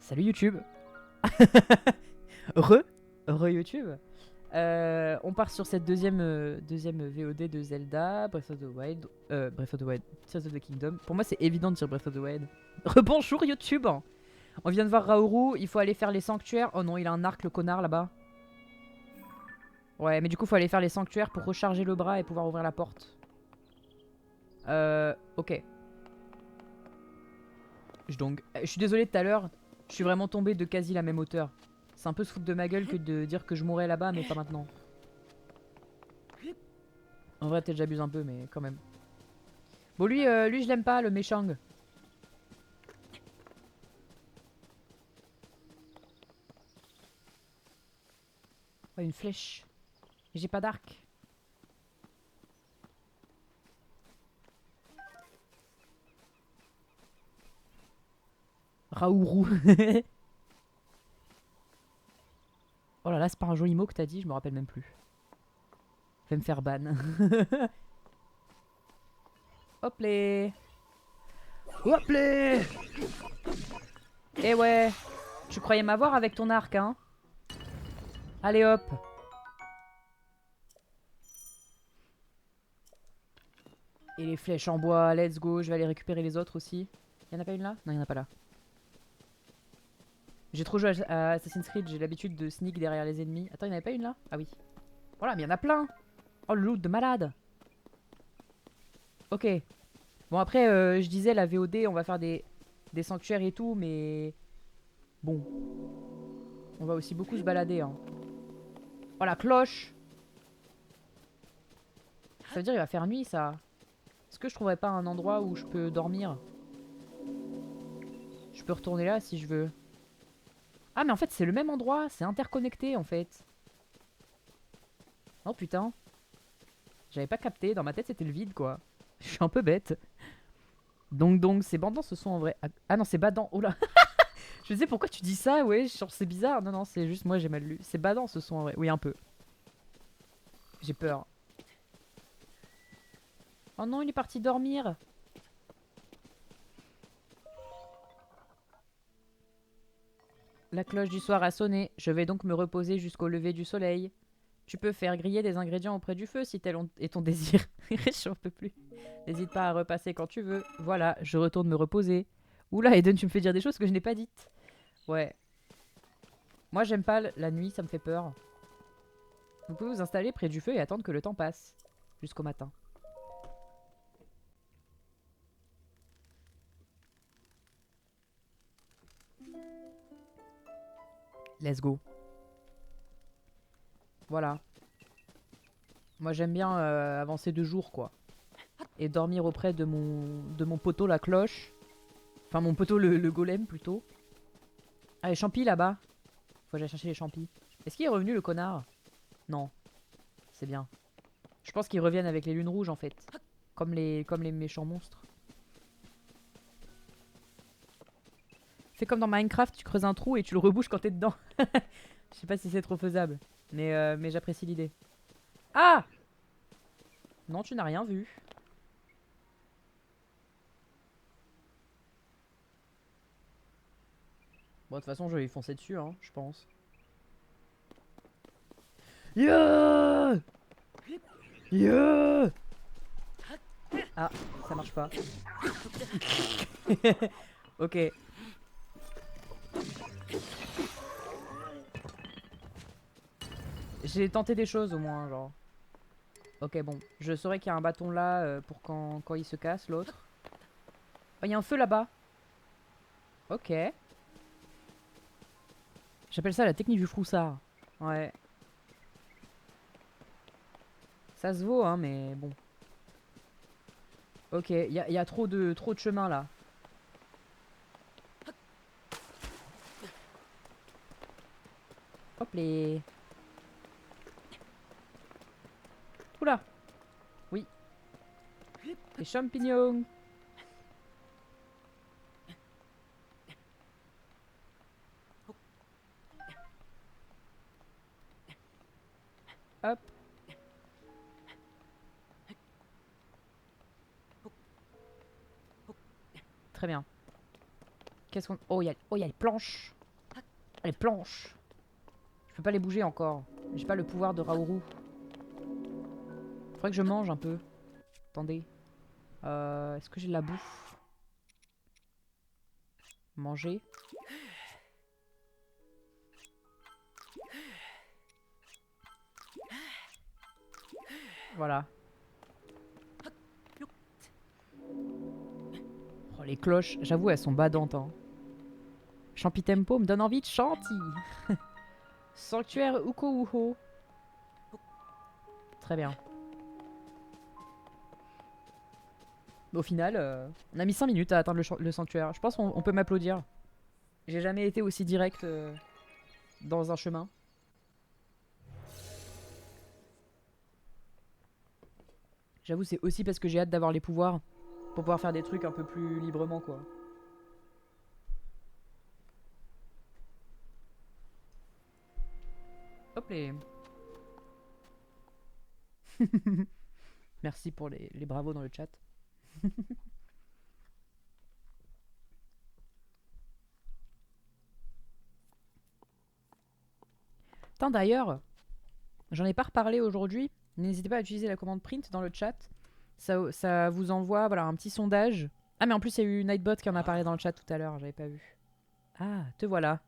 Salut YouTube. Re YouTube. On part sur cette deuxième VOD de Zelda, Breath of the Wild. Breath of the Wild, Tears of the Kingdom. Pour moi, c'est évident de dire Breath of the Wild. Rebonjour YouTube. On vient de voir Raoru, il faut aller faire les sanctuaires. Oh non, il a un arc, le connard, là-bas. Ouais, mais du coup, faut aller faire les sanctuaires pour recharger le bras et pouvoir ouvrir la porte. Ok. Je suis désolé tout à l'heure, je suis vraiment tombé de quasi la même hauteur. C'est un peu se foutre de ma gueule que de dire que je mourrais là-bas, mais pas maintenant. En vrai, peut-être j'abuse un peu, mais quand même. Bon, lui je l'aime pas, le méchant. Ouais, une flèche. J'ai pas d'arc. Raourou. Oh là là, c'est pas un joli mot que t'as dit, je me rappelle même plus. Fais me faire ban. Hop les. Hop les. Eh ouais. Tu croyais m'avoir avec ton arc, hein? Allez hop. Et les flèches en bois, let's go. Je vais aller récupérer les autres aussi. Y'en a pas une là? Non, y'en a pas là. J'ai trop joué à Assassin's Creed, j'ai l'habitude de sneak derrière les ennemis. Attends, y'en avait pas une là? Ah oui. Voilà, mais y'en a plein. Oh, le loot de malade. Ok. Bon, après, je disais, la VOD, on va faire des sanctuaires et tout, mais... Bon. On va aussi beaucoup se balader, hein. Oh, la cloche. Ça veut dire il va faire nuit, ça. Est-ce que je trouverais pas un endroit où je peux dormir? Je peux retourner là si je veux. Ah, mais en fait, c'est le même endroit. C'est interconnecté, en fait. Oh, putain. J'avais pas capté. Dans ma tête, c'était le vide, quoi. Je suis un peu bête. Donc, c'est bandant ce son en vrai. Ah non, c'est badant. Oh là. Je sais pourquoi tu dis ça, ouais. Genre, c'est bizarre. Non, non, c'est juste moi, j'ai mal lu. C'est badant ce son en vrai. Oui, un peu. J'ai peur. Oh non, il est parti dormir. La cloche du soir a sonné. Je vais donc me reposer jusqu'au lever du soleil. Tu peux faire griller des ingrédients auprès du feu si tel est ton désir. J'en peux plus. N'hésite pas à repasser quand tu veux. Voilà, je retourne me reposer. Oula, Eden, tu me fais dire des choses que je n'ai pas dites. Ouais. Moi, j'aime pas la nuit, ça me fait peur. Vous pouvez vous installer près du feu et attendre que le temps passe. Jusqu'au matin. Let's go. Voilà. Moi, j'aime bien avancer de jour, quoi. Et dormir auprès de mon poteau, la cloche. Enfin, mon poteau, le golem, plutôt. Ah, les champis, là-bas. Faut que j'aille chercher les champis. Est-ce qu'il est revenu, le connard? Non. C'est bien. Je pense qu'ils reviennent avec les lunes rouges, en fait. Comme les méchants monstres. Fais comme dans Minecraft, tu creuses un trou et tu le rebouches quand t'es dedans. Je sais pas si c'est trop faisable. Mais j'apprécie l'idée. Ah! Non, tu n'as rien vu. Bon, de toute façon, je vais y foncer dessus, hein, je pense. Yeah! Yeah! Ah, ça marche pas. Ok. J'ai tenté des choses au moins, genre. Ok, bon. Je saurais qu'il y a un bâton là pour quand il se casse, l'autre. Oh, il y a un feu là-bas. Ok. J'appelle ça la technique du froussard. Ouais. Ça se vaut, hein, mais bon. Ok, il y a trop de chemin là. Hop les. Oula. Oui. Les champignons. Hop. Très bien. Qu'est-ce qu'on... Oh, il y a les planches. Les planches. Je peux pas les bouger encore. J'ai pas le pouvoir de Raoru. Faudrait que je mange un peu. Attendez. Est-ce que j'ai de la bouffe? Manger. Voilà. Oh, les cloches, j'avoue, elles sont badantes. Hein. Champitempo me donne envie de chanter. Sanctuaire Uko-Uho. Très bien. Au final, on a mis 5 minutes à atteindre le sanctuaire. Je pense qu'on peut m'applaudir. J'ai jamais été aussi direct dans un chemin. J'avoue, c'est aussi parce que j'ai hâte d'avoir les pouvoirs pour pouvoir faire des trucs un peu plus librement, quoi. Hop les. Merci pour les bravos dans le chat. Putain, d'ailleurs, j'en ai pas reparlé aujourd'hui. N'hésitez pas à utiliser la commande print dans le chat. Ça vous envoie voilà, un petit sondage. Ah, mais en plus, il y a eu Nightbot qui en a parlé dans le chat tout à l'heure. J'avais pas vu. Ah, te voilà.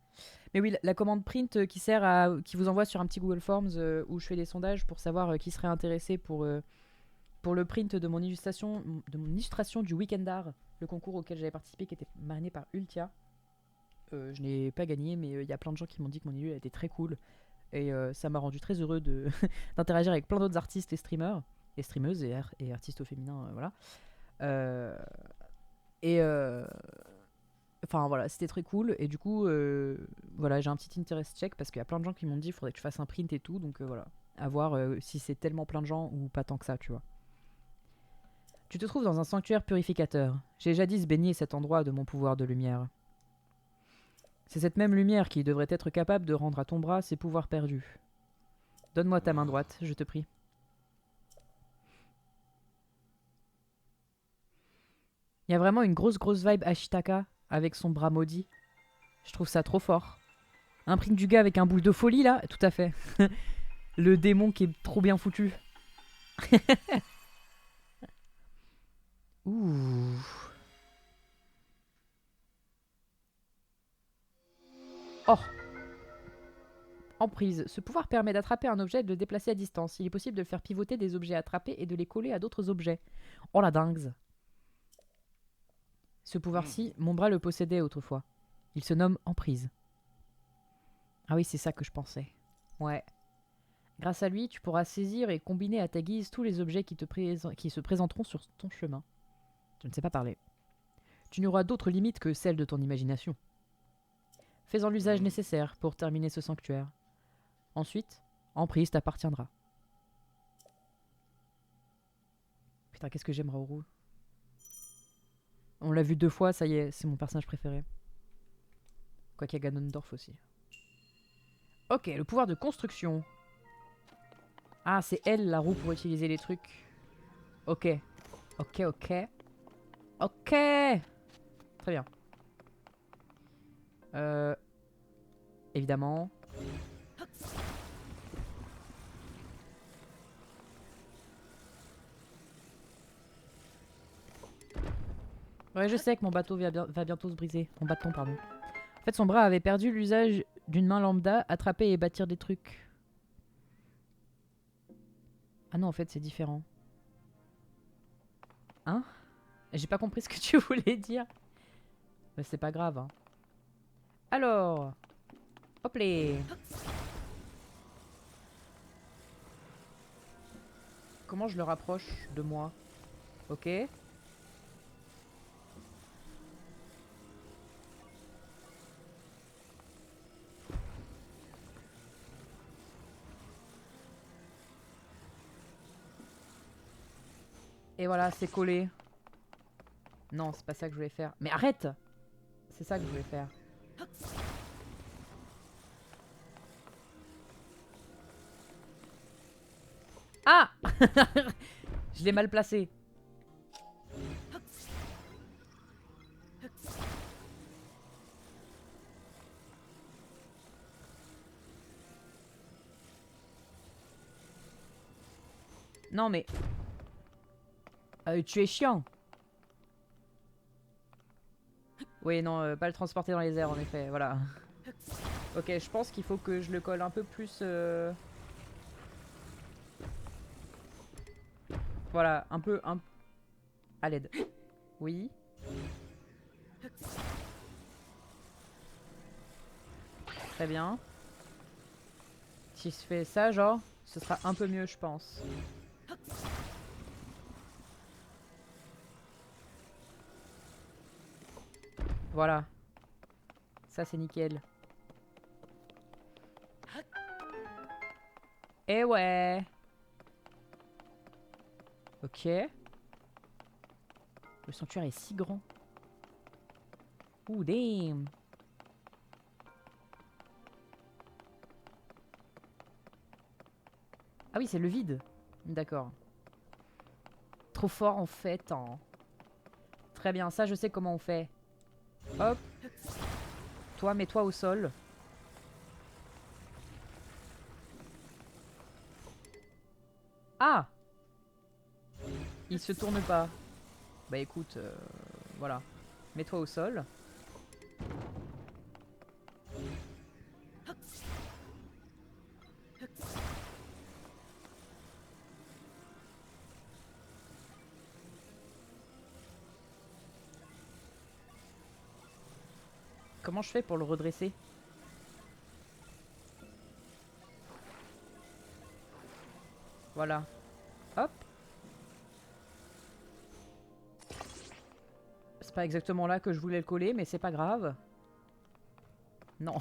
Mais oui, la commande print qui vous envoie sur un petit Google Forms où je fais des sondages pour savoir qui serait intéressé pour le print de mon illustration du Weekend Art, le concours auquel j'avais participé qui était marrainé par Ultia. Je n'ai pas gagné, mais il y a plein de gens qui m'ont dit que mon illu a été très cool. Et ça m'a rendu très heureux d'interagir avec plein d'autres artistes et streamers, et streameuses et artistes au féminin, voilà. Enfin voilà, c'était très cool. Et du coup, voilà, j'ai un petit interest check parce qu'il y a plein de gens qui m'ont dit qu'il faudrait que je fasse un print et tout. Donc voilà, à voir si c'est tellement plein de gens ou pas tant que ça, tu vois. Tu te trouves dans un sanctuaire purificateur. J'ai jadis baigné cet endroit de mon pouvoir de lumière. C'est cette même lumière qui devrait être capable de rendre à ton bras ses pouvoirs perdus. Donne-moi ta main droite, je te prie. Il y a vraiment une grosse vibe Ashitaka avec son bras maudit. Je trouve ça trop fort. Un print du gars avec un boule de folie là, tout à fait. Le démon qui est trop bien foutu. Ouh. Oh. Emprise. Ce pouvoir permet d'attraper un objet et de le déplacer à distance. Il est possible de le faire pivoter des objets attrapés et de les coller à d'autres objets. Oh la dingue. Ce pouvoir-ci, mon bras le possédait autrefois. Il se nomme Emprise. Ah oui, c'est ça que je pensais. Ouais. Grâce à lui, tu pourras saisir et combiner à ta guise tous les objets qui se présenteront sur ton chemin. Je ne sais pas parler. Tu n'auras d'autres limites que celles de ton imagination. Fais-en l'usage nécessaire pour terminer ce sanctuaire. Ensuite, Emprise t'appartiendra. Putain, qu'est-ce que j'aime Raoru. On l'a vu 2 fois, ça y est, c'est mon personnage préféré. Quoi qu'il y a Ganondorf aussi. Ok, le pouvoir de construction. Ah, c'est elle la roue pour utiliser les trucs. Ok. Ok. Ok. Très bien. Évidemment. Ouais, je sais que mon bateau va bientôt se briser. Mon bâton, pardon. En fait, son bras avait perdu l'usage d'une main lambda, attraper et bâtir des trucs. Ah non, en fait, c'est différent. Hein? J'ai pas compris ce que tu voulais dire. Mais c'est pas grave. Hein. Alors. Hop les. Comment je le rapproche de moi? Ok. Et voilà, c'est collé. Non, c'est pas ça que je voulais faire. Mais arrête! C'est ça que je voulais faire. Ah! Je l'ai mal placé. Non mais... tu es chiant. Oui, non, pas le transporter dans les airs, en effet, voilà. Ok, je pense qu'il faut que je le colle un peu plus... Voilà, un peu... à l'aide. Oui. Très bien. Si je fais ça, genre, ce sera un peu mieux, je pense. Voilà. Ça, c'est nickel. Eh ouais. Ok. Le sanctuaire est si grand. Ouh, damn. Ah oui, c'est le vide. D'accord. Trop fort, en fait. Hein. Très bien, ça, je sais comment on fait. Hop. Toi, mets-toi au sol. Ah! Il se tourne pas. Bah écoute, voilà. Mets-toi au sol. Comment je fais pour le redresser? Voilà. Hop. C'est pas exactement là que je voulais le coller, mais c'est pas grave. Non.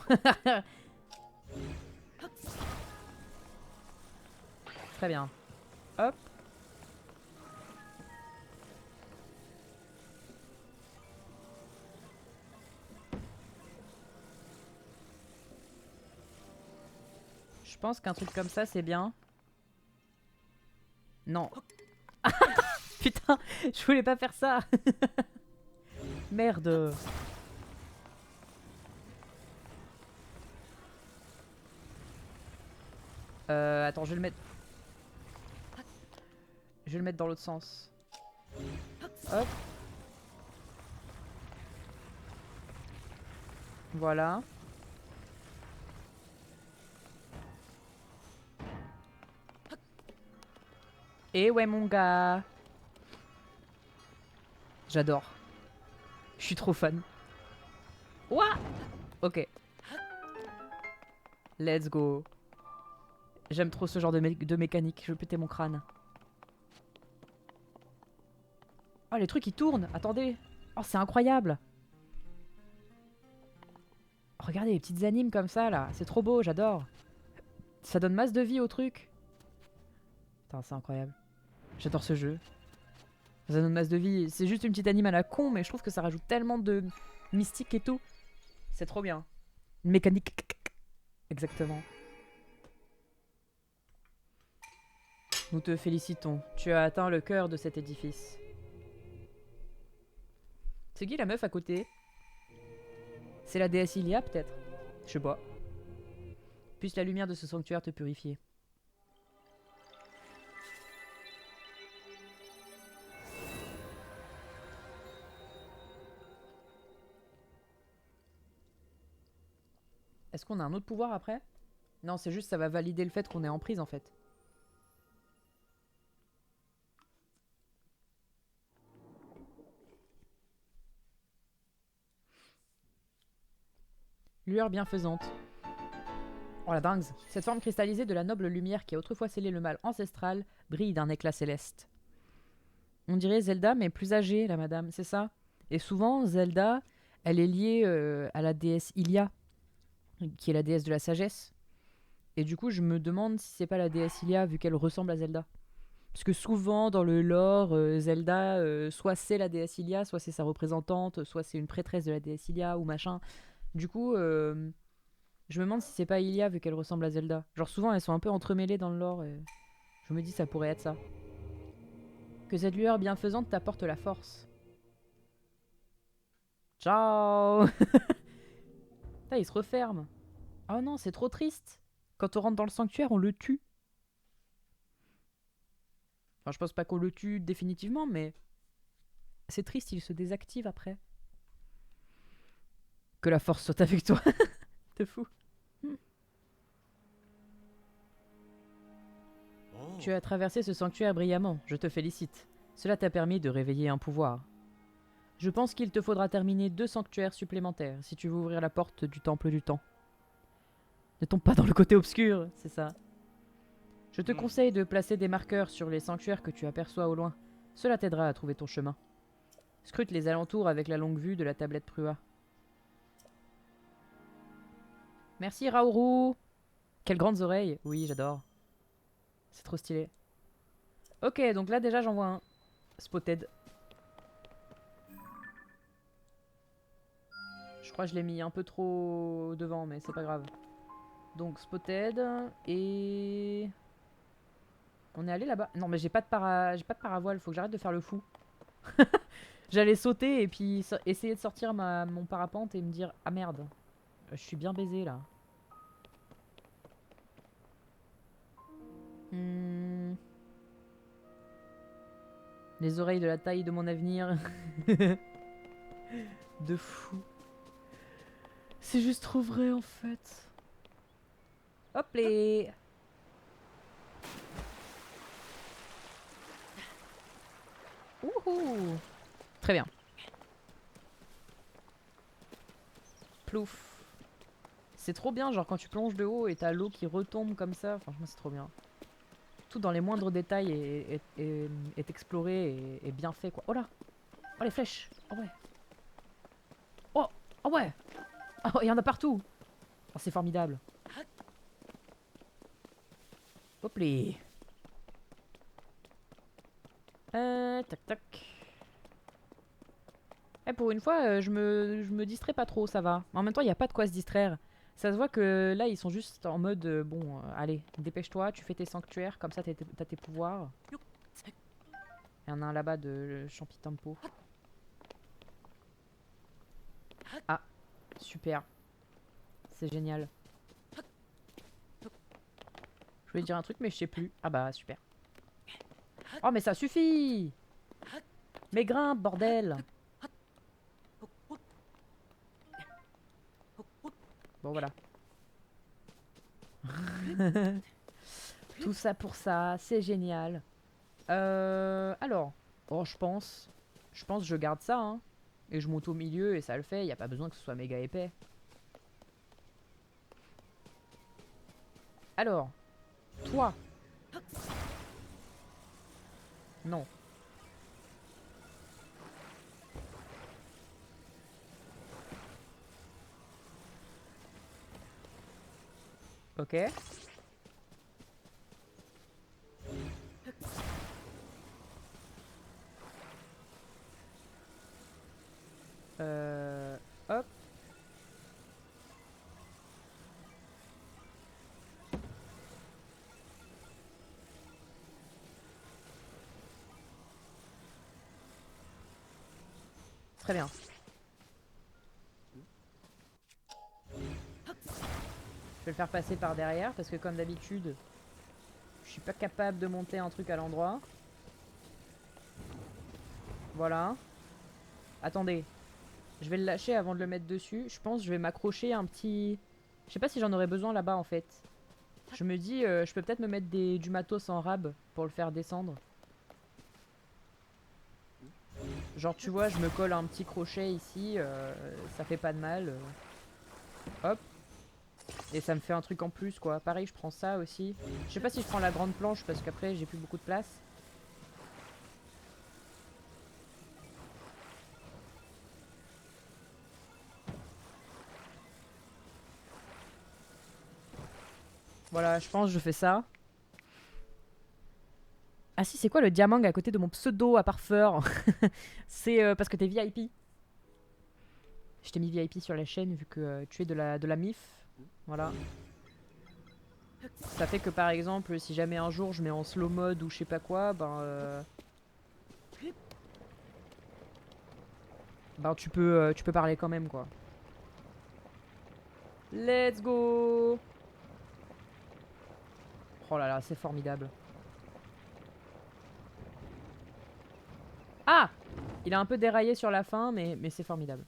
Très bien. Hop. Je pense qu'un truc comme ça, c'est bien. Non. Putain, je voulais pas faire ça. Merde. Attends, je vais le mettre... Je vais le mettre dans l'autre sens. Hop. Voilà. Et ouais, mon gars. J'adore. Je suis trop fan. Ouah. Ok. Let's go. J'aime trop ce genre de mécanique. Je vais péter mon crâne. Oh, les trucs, ils tournent. Attendez. Oh, c'est incroyable. Regardez les petites animes comme ça, là. C'est trop beau, j'adore. Ça donne masse de vie au truc. Putain, c'est incroyable. J'adore ce jeu. Ça donne masse de vie. C'est juste une petite anime à la con, mais je trouve que ça rajoute tellement de mystique et tout. C'est trop bien. Une mécanique. Exactement. Nous te félicitons. Tu as atteint le cœur de cet édifice. C'est qui la meuf à côté? C'est la déesse Ilia, peut-être? Je sais pas. Puisse la lumière de ce sanctuaire te purifier. Est-ce qu'on a un autre pouvoir après? Non, c'est juste ça va valider le fait qu'on est en prise en fait. Lueur bienfaisante. Oh la dingue. Cette forme cristallisée de la noble lumière qui a autrefois scellé le mal ancestral brille d'un éclat céleste. On dirait Zelda mais plus âgée la madame, c'est ça? Et souvent Zelda, elle est liée à la déesse Ilia, qui est la déesse de la sagesse. Et du coup je me demande si c'est pas la déesse Ilia vu qu'elle ressemble à Zelda. Parce que souvent dans le lore, Zelda, soit c'est la déesse Ilia, soit c'est sa représentante, soit c'est une prêtresse de la déesse Ilia ou machin. Du coup, je me demande si c'est pas Ilia vu qu'elle ressemble à Zelda. Genre souvent elles sont un peu entremêlées dans le lore et je me dis ça pourrait être ça. Que cette lueur bienfaisante t'apporte la force. Ciao. Putain, il se referme. Oh non, c'est trop triste. Quand on rentre dans le sanctuaire, on le tue. Enfin, je pense pas qu'on le tue définitivement, mais c'est triste, il se désactive après. Que la force soit avec toi. T'es fou. Tu as traversé ce sanctuaire brillamment, je te félicite. Cela t'a permis de réveiller un pouvoir. Je pense qu'il te faudra terminer 2 sanctuaires supplémentaires si tu veux ouvrir la porte du temple du temps. Ne tombe pas dans le côté obscur, c'est ça. Je te conseille de placer des marqueurs sur les sanctuaires que tu aperçois au loin. Cela t'aidera à trouver ton chemin. Scrute les alentours avec la longue vue de la tablette Prua. Merci Raourou. Quelles grandes oreilles. Oui, j'adore. C'est trop stylé. Ok, donc là déjà j'en vois un. Spotted. Je crois que je l'ai mis un peu trop devant, mais c'est pas grave. Donc Spotted et... On est allé là-bas. Non mais j'ai pas de paravoile, faut que j'arrête de faire le fou. J'allais sauter et puis essayer de sortir mon parapente et me dire ah merde, je suis bien baisé là. Hmm. Les oreilles de la taille de mon avenir. De fou. C'est juste trop vrai en fait. Hop les... Wouhou. Très bien. Plouf. C'est trop bien, genre quand tu plonges de haut et t'as l'eau qui retombe comme ça. Franchement, c'est trop bien. Tout dans les moindres détails est exploré et bien fait, quoi. Oh là. Oh, les flèches. Oh ouais. Oh, oh ouais. Oh, il y en a partout. Oh, c'est formidable. Hop les. Tac tac. Eh, pour une fois, je me distrais pas trop, ça va. En même temps, il n'y a pas de quoi se distraire. Ça se voit que là, ils sont juste en mode bon, allez, dépêche-toi, tu fais tes sanctuaires, comme ça t'as tes pouvoirs. Il y en a un là-bas de Champitampo. Ah, super. C'est génial. Je voulais dire un truc, mais je sais plus. Ah bah, super. Oh, mais ça suffit! Mais grimpe, bordel! Bon, voilà. Tout ça pour ça, c'est génial. Alors. Oh, je pense. Je pense que je garde ça, hein. Et je monte au milieu et ça le fait. Y a pas besoin que ce soit méga épais. Alors. Toi. Non. Ok. Hop. Très bien. Je vais le faire passer par derrière parce que comme d'habitude, je suis pas capable de monter un truc à l'endroit. Voilà. Attendez. Je vais le lâcher avant de le mettre dessus. Je pense que je vais m'accrocher un petit... Je sais pas si j'en aurais besoin là-bas en fait. Je me dis, je peux peut-être me mettre du matos en rab pour le faire descendre. Genre tu vois, je me colle un petit crochet ici, ça fait pas de mal. Hop. Et ça me fait un truc en plus quoi. Pareil, je prends ça aussi. Je sais pas si je prends la grande planche parce qu'après j'ai plus beaucoup de place. Voilà, je pense que je fais ça. Ah si, c'est quoi le diamant à côté de mon pseudo à parfeur? C'est parce que t'es VIP. Je t'ai mis VIP sur la chaîne vu que tu es de la MIF. Voilà. Ça fait que par exemple, si jamais un jour je mets en slow mode ou je sais pas quoi, ben tu peux parler quand même quoi. Let's go! Oh là là, c'est formidable. Il a un peu déraillé sur la fin, mais c'est formidable.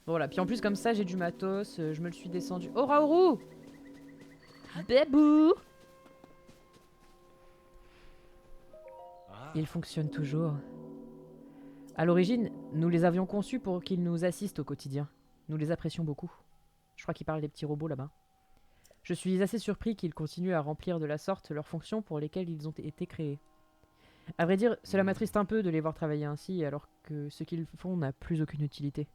Bon, voilà, puis en plus comme ça j'ai du matos, je me le suis descendu. Oh Raourou! Bébou! Il fonctionne toujours. À l'origine, nous les avions conçus pour qu'ils nous assistent au quotidien. Nous les apprécions beaucoup. Je crois qu'il parle des petits robots là-bas. Je suis assez surpris qu'ils continuent à remplir de la sorte leurs fonctions pour lesquelles ils ont été créés. À vrai dire, cela m'attriste un peu de les voir travailler ainsi alors que ce qu'ils font n'a plus aucune utilité.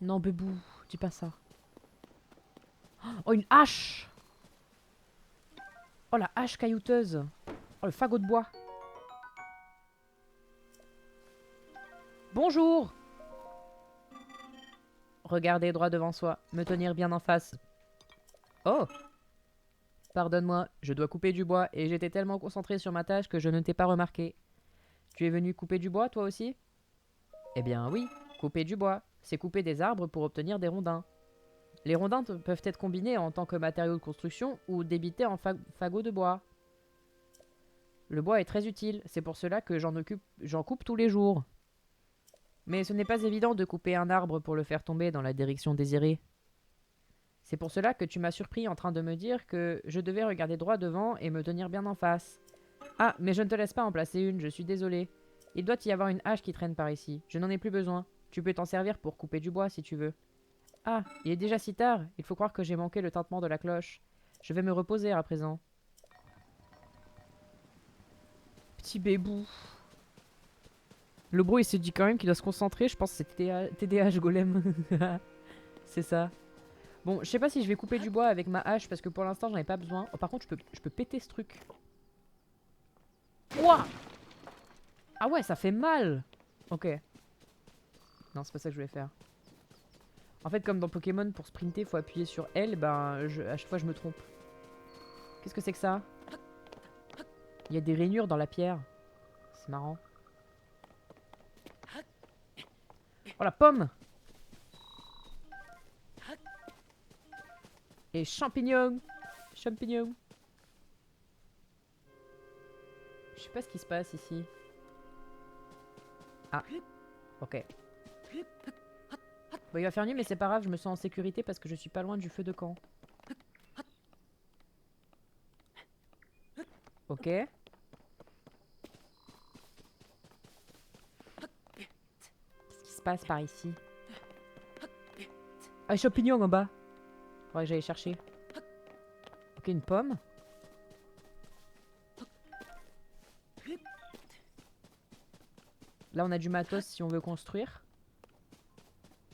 Non, Bébou, dis pas ça. Oh, une hache! Oh, la hache caillouteuse! Oh, le fagot de bois! Bonjour! Regardez droit devant soi, me tenir bien en face. Oh! Pardonne-moi, je dois couper du bois et j'étais tellement concentré sur ma tâche que je ne t'ai pas remarqué. Tu es venu couper du bois, toi aussi? Eh bien oui, couper du bois, c'est couper des arbres pour obtenir des rondins. Les rondins peuvent être combinés en tant que matériau de construction ou débités en fagots de bois. Le bois est très utile, c'est pour cela que j'en coupe tous les jours. Mais ce n'est pas évident de couper un arbre pour le faire tomber dans la direction désirée. C'est pour cela que tu m'as surpris en train de me dire que je devais regarder droit devant et me tenir bien en face. Ah, mais je ne te laisse pas en placer une, je suis désolé. Il doit y avoir une hache qui traîne par ici, je n'en ai plus besoin. Tu peux t'en servir pour couper du bois si tu veux. Ah, il est déjà si tard, il faut croire que j'ai manqué le tintement de la cloche. Je vais me reposer à présent. Petit bébou. Le bro il se dit quand même qu'il doit se concentrer, je pense que c'est TDH golem. C'est ça. Bon, je sais pas si je vais couper du bois avec ma hache parce que pour l'instant j'en ai pas besoin. Oh, par contre je peux péter ce truc. Ouah! Ah ouais, ça fait mal! Ok. Non, c'est pas ça que je voulais faire. En fait, comme dans Pokémon, pour sprinter, faut appuyer sur L, ben à chaque fois je me trompe. Qu'est-ce que c'est que ça? Il y a des rainures dans la pierre. C'est marrant. Oh la pomme! Et champignon! Champignon! Je sais pas ce qui se passe ici. Ah, ok. Bon, il va faire nuit, mais c'est pas grave, je me sens en sécurité parce que je suis pas loin du feu de camp. Ok. Qu'est-ce qui se passe par ici? Ah, les champignons en bas. Faudrait que j'aille chercher. Ok, une pomme. Là, on a du matos si on veut construire.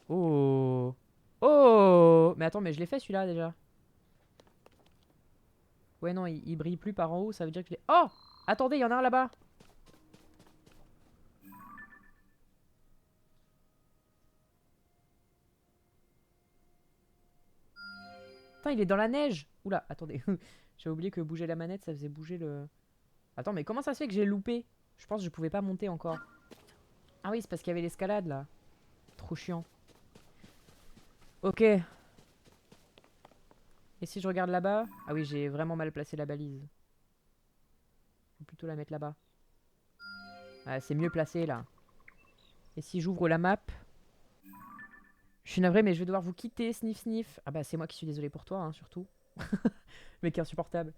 Oh. Oh. Mais attends, mais je l'ai fait celui-là déjà. Ouais, non, il brille plus par en haut, ça veut dire que je l'ai... Oh! Attendez, il y en a un là-bas. Putain, il est dans la neige. Oula, attendez. J'ai oublié que bouger la manette, ça faisait bouger le... Attends, mais comment ça se fait que j'ai loupé? Je pense que je pouvais pas monter encore. Ah oui, c'est parce qu'il y avait l'escalade là. Trop chiant. Ok. Et si je regarde là-bas? Ah oui, j'ai vraiment mal placé la balise. Faut plutôt la mettre là-bas. Ah, c'est mieux placé là. Et si j'ouvre la map? Je suis navré, mais je vais devoir vous quitter, sniff sniff. Ah bah c'est moi qui suis désolé pour toi, hein, surtout. Le mec est insupportable.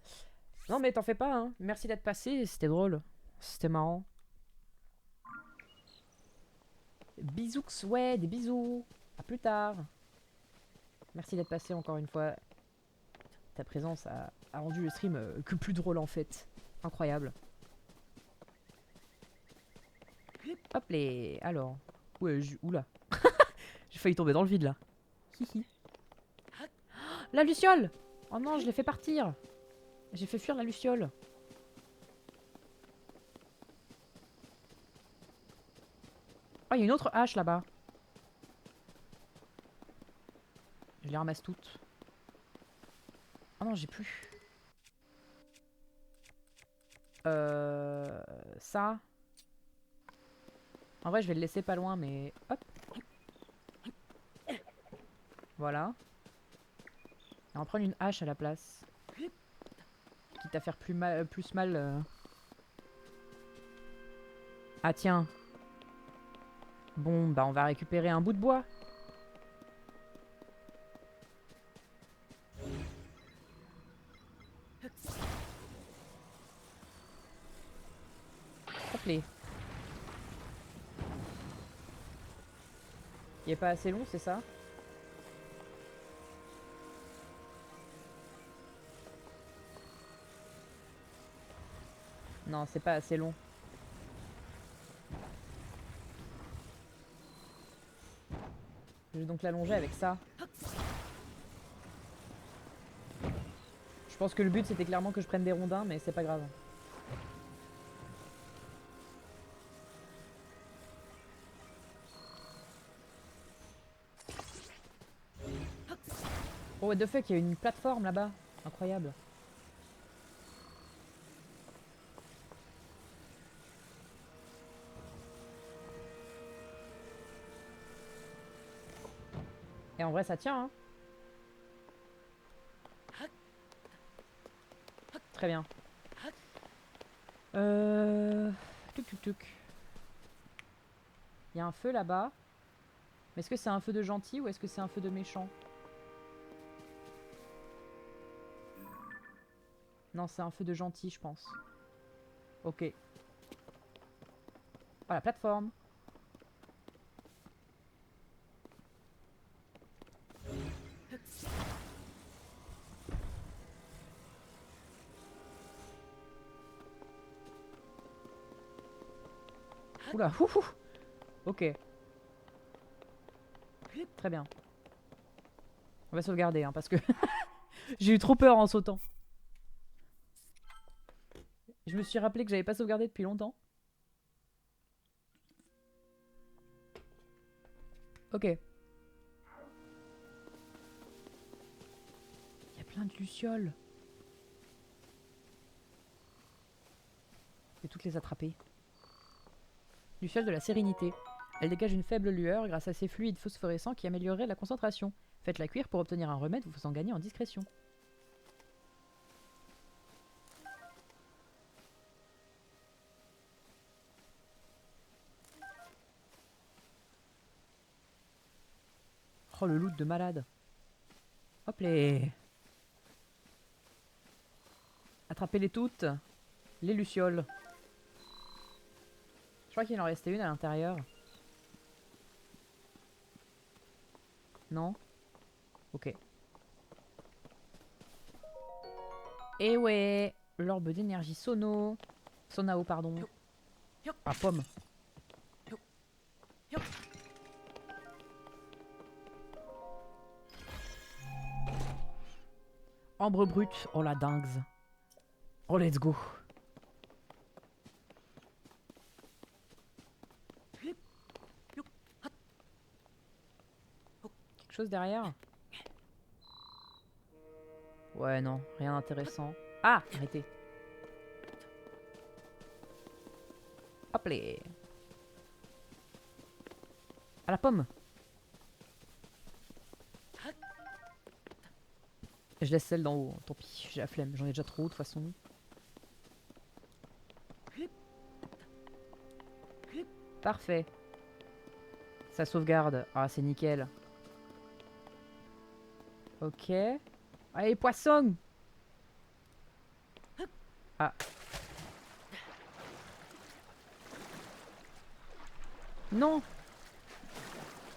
Non mais t'en fais pas, hein. Merci d'être passé, c'était drôle. C'était marrant. Bisous, ouais, des bisous. À plus tard. Merci d'être passé encore une fois. Ta présence a rendu le stream que plus drôle en fait. Incroyable. Hop les. Alors. Ouais, oula. J'ai failli tomber dans le vide là. Hihi. La luciole! Oh non, je l'ai fait partir. J'ai fait fuir la luciole. Oh, il y a une autre hache là-bas. Je les ramasse toutes. Oh non, j'ai plus. Ça. En vrai, je vais le laisser pas loin, mais... Hop. Voilà. Et on va prendre une hache à la place. Quitte à faire plus mal... Ah tiens. Bon, bah on va récupérer un bout de bois. Hop les. Il est pas assez long, c'est ça? Non, c'est pas assez long. Je vais donc l'allonger avec ça. Je pense que le but c'était clairement que je prenne des rondins, mais c'est pas grave. Oh what the fuck, il y a une plateforme là-bas. Incroyable. Et en vrai ça tient hein. Très bien. Tuc tuc tuc. Il y a un feu là-bas. Mais est-ce que c'est un feu de gentil ou est-ce que c'est un feu de méchant? Non, c'est un feu de gentil, je pense. Ok. Ah, la plateforme. Oula, ouh. Ok. Très bien. On va sauvegarder, hein, parce que j'ai eu trop peur en sautant. Je me suis rappelé que j'avais pas sauvegardé depuis longtemps. Ok. Il y a plein de lucioles. Je vais toutes les attraper. Luciole de la sérénité. Elle dégage une faible lueur grâce à ses fluides phosphorescents qui amélioreraient la concentration. Faites-la cuire pour obtenir un remède vous en gagnez en discrétion. Oh le loot de malade. Hop les. Attrapez-les toutes. Les lucioles. Je crois qu'il en restait une à l'intérieur. Non? Ok. Et ouais. L'orbe d'énergie Sono. Sonao, pardon. Ah, pomme. Ambre brute. Oh la dingue. Oh let's go. Quelque chose derrière? Ouais non, rien d'intéressant. Ah, arrêtez. Hop les. À la pomme. Je laisse celle d'en haut, tant pis, j'ai la flemme, j'en ai déjà trop de toute façon. Parfait. Ça sauvegarde. Ah, c'est nickel. Ok. Allez, poisson. Ah. Non.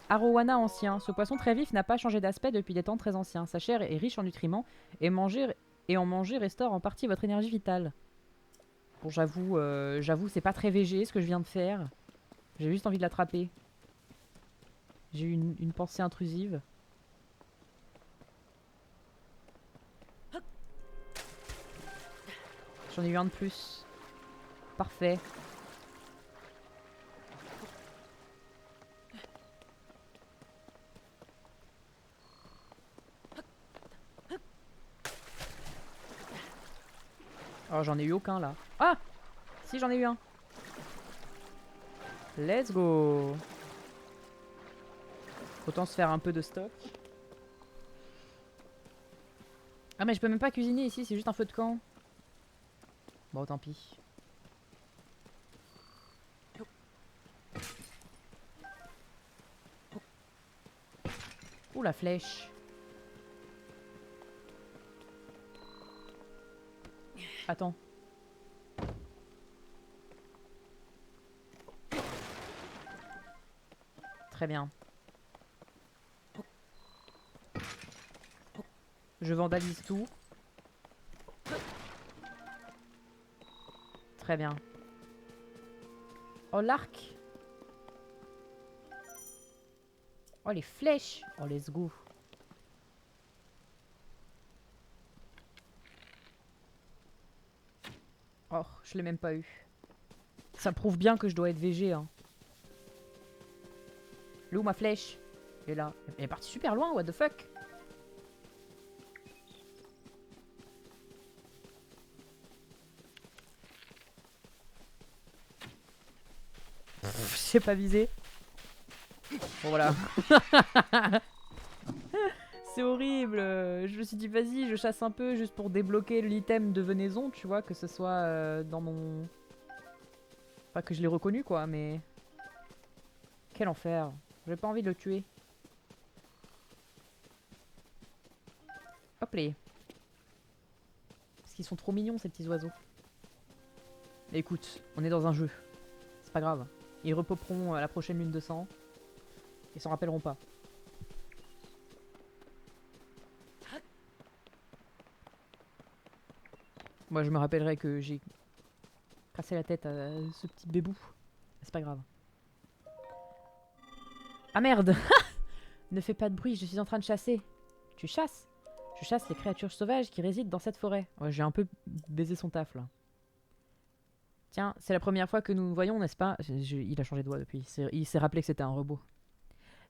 Arowana ancien. Ce poisson très vif n'a pas changé d'aspect depuis des temps très anciens. Sa chair est riche en nutriments et, en manger restaure en partie votre énergie vitale. Bon, j'avoue, c'est pas très végé ce que je viens de faire. J'ai juste envie de l'attraper. J'ai eu une pensée intrusive. J'en ai eu un de plus. Parfait. Oh, j'en ai eu aucun là. Ah! Si, j'en ai eu un. Let's go. Autant se faire un peu de stock. Ah mais je peux même pas cuisiner ici, c'est juste un feu de camp. Bon tant pis. Ouh, la flèche. Attends. Très bien. Je vandalise tout. Très bien. Oh, l'arc. Oh, les flèches. Oh, let's go. Oh, je l'ai même pas eu. Ça prouve bien que je dois être VG, hein. Elle est où ma flèche? Elle est là. Elle est partie super loin, what the fuck? J'ai pas visé. Bon, voilà. C'est horrible. Je me suis dit, vas-y, je chasse un peu juste pour débloquer l'item de venaison, tu vois, que ce soit dans mon... Enfin, que je l'ai reconnu, quoi, mais... Quel enfer. J'ai pas envie de le tuer. Hop les. Parce qu'ils sont trop mignons, ces petits oiseaux. Mais écoute, on est dans un jeu. C'est pas grave. Ils repoperont à la prochaine lune de sang. Ils s'en rappelleront pas. Moi, je me rappellerai que j'ai cassé la tête à ce petit bébou. C'est pas grave. Ah merde! Ne fais pas de bruit, je suis en train de chasser. Tu chasses? Je chasse les créatures sauvages qui résident dans cette forêt. Ouais, j'ai un peu baisé son taf là. Tiens, c'est la première fois que nous nous voyons, n'est-ce pas? Il a changé de voix depuis. Il s'est rappelé que c'était un robot.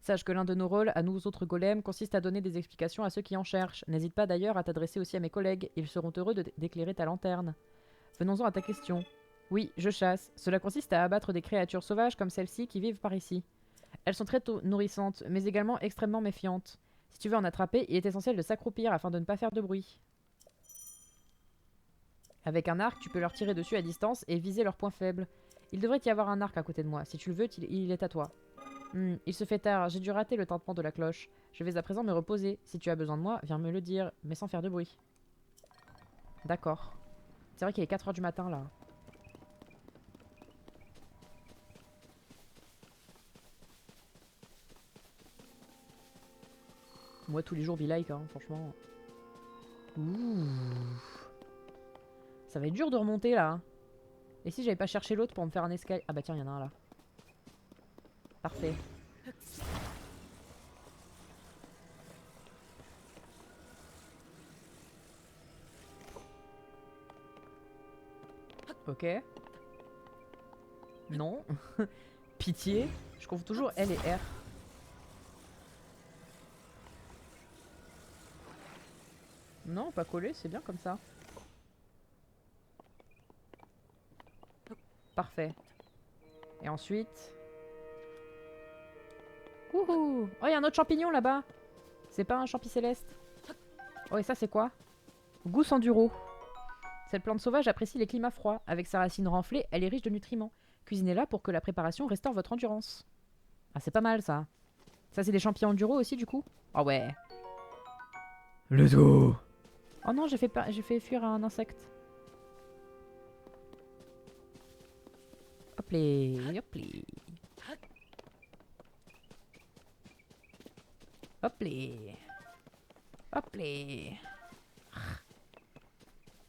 Sache que l'un de nos rôles, à nous autres golems, consiste à donner des explications à ceux qui en cherchent. N'hésite pas d'ailleurs à t'adresser aussi à mes collègues. Ils seront heureux d'éclairer ta lanterne. Venons-en à ta question. Oui, je chasse. Cela consiste à abattre des créatures sauvages comme celles-ci qui vivent par ici. Elles sont très nourrissantes, mais également extrêmement méfiantes. Si tu veux en attraper, il est essentiel de s'accroupir afin de ne pas faire de bruit. Avec un arc, tu peux leur tirer dessus à distance et viser leurs points faibles. Il devrait y avoir un arc à côté de moi. Si tu le veux, il est à toi. Il se fait tard, j'ai dû rater le tintement de la cloche. Je vais à présent me reposer. Si tu as besoin de moi, viens me le dire, mais sans faire de bruit. D'accord. C'est vrai qu'il est 4 h du matin là. Moi tous les jours be like, hein, franchement. Ouh. Ça va être dur de remonter là. Hein. Et si j'avais pas cherché l'autre pour me faire un escalier? Ah bah tiens, il y en a un là. Parfait. Ok. Non. Pitié. Je confonds toujours L et R. Non, pas collé, c'est bien comme ça. Parfait. Et ensuite... Wouhou! Oh, il y a un autre champignon là-bas. C'est pas un champi céleste. Oh, et ça, c'est quoi? Gousse enduro. Cette plante sauvage apprécie les climats froids. Avec sa racine renflée, elle est riche de nutriments. Cuisinez-la pour que la préparation restaure votre endurance. Ah, c'est pas mal ça. Ça, c'est des champignons enduro aussi, du coup? Ah ouais. Let's go! Oh non, j'ai fait fuir un insecte. Hop les, hop les. Hop les. Hop les.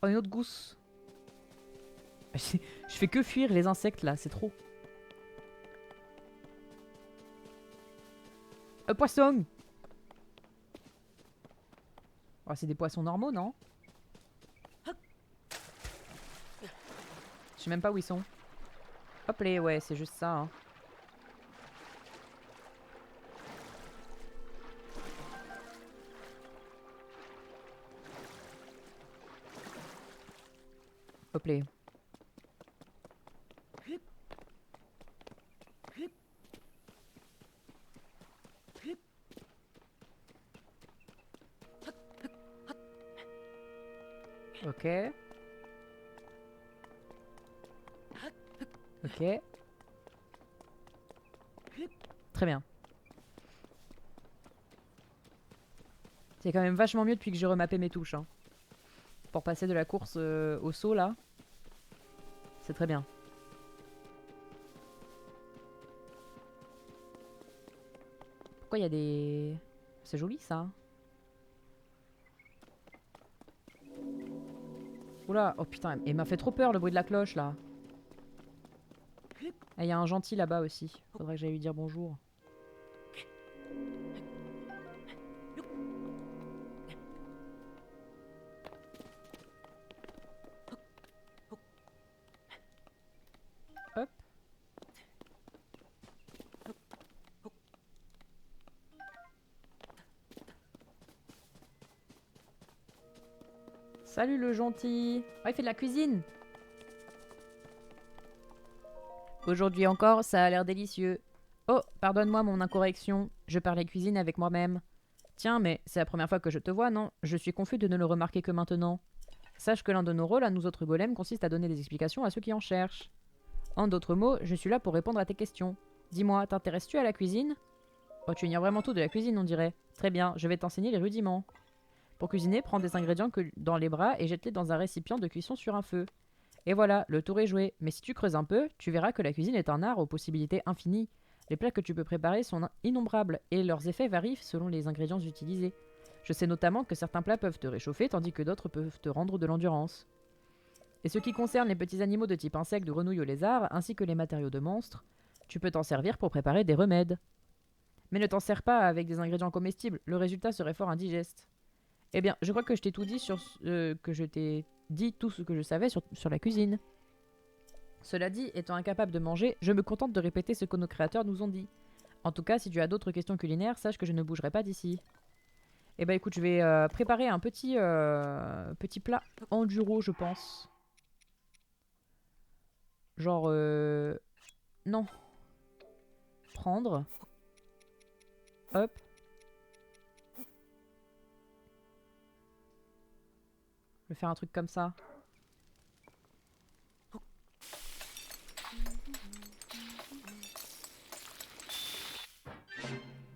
Oh, une autre gousse. Je fais que fuir les insectes là, c'est trop. Poisson! Oh, c'est des poissons normaux, non? Je sais même pas où ils sont. Hop les, ouais, c'est juste ça. Hein. Hop les. Ok. Ok. Très bien. C'est quand même vachement mieux depuis que j'ai remappé mes touches. Hein. Pour passer de la course au saut là. C'est très bien. Pourquoi il y a des... C'est joli ça. Oula, oh putain, il m'a fait trop peur le bruit de la cloche là. Ah, il y a un gentil là-bas aussi. Faudrait que j'aille lui dire bonjour. Hop. Salut le gentil. Oh, il fait de la cuisine. Aujourd'hui encore, ça a l'air délicieux. Oh, pardonne-moi mon incorrection. Je parlais cuisine avec moi-même. Tiens, mais c'est la première fois que je te vois, non? Je suis confus de ne le remarquer que maintenant. Sache que l'un de nos rôles à nous autres golems consiste à donner des explications à ceux qui en cherchent. En d'autres mots, je suis là pour répondre à tes questions. Dis-moi, t'intéresses-tu à la cuisine? Oh, tu ignores vraiment tout de la cuisine, on dirait. Très bien, je vais t'enseigner les rudiments. Pour cuisiner, prends des ingrédients dans les bras et jette-les dans un récipient de cuisson sur un feu. Et voilà, le tour est joué. Mais si tu creuses un peu, tu verras que la cuisine est un art aux possibilités infinies. Les plats que tu peux préparer sont innombrables et leurs effets varient selon les ingrédients utilisés. Je sais notamment que certains plats peuvent te réchauffer tandis que d'autres peuvent te rendre de l'endurance. Et ce qui concerne les petits animaux de type insectes, de grenouilles ou lézards, ainsi que les matériaux de monstres, tu peux t'en servir pour préparer des remèdes. Mais ne t'en sers pas avec des ingrédients comestibles, le résultat serait fort indigeste. Eh bien, je crois que je t'ai tout dit que je t'ai dit tout ce que je savais sur la cuisine. Cela dit, étant incapable de manger, je me contente de répéter ce que nos créateurs nous ont dit. En tout cas, si tu as d'autres questions culinaires, sache que je ne bougerai pas d'ici. Eh ben écoute, je vais préparer un petit plat enduro, je pense. Genre, non. Prendre. Hop. Je vais faire un truc comme ça.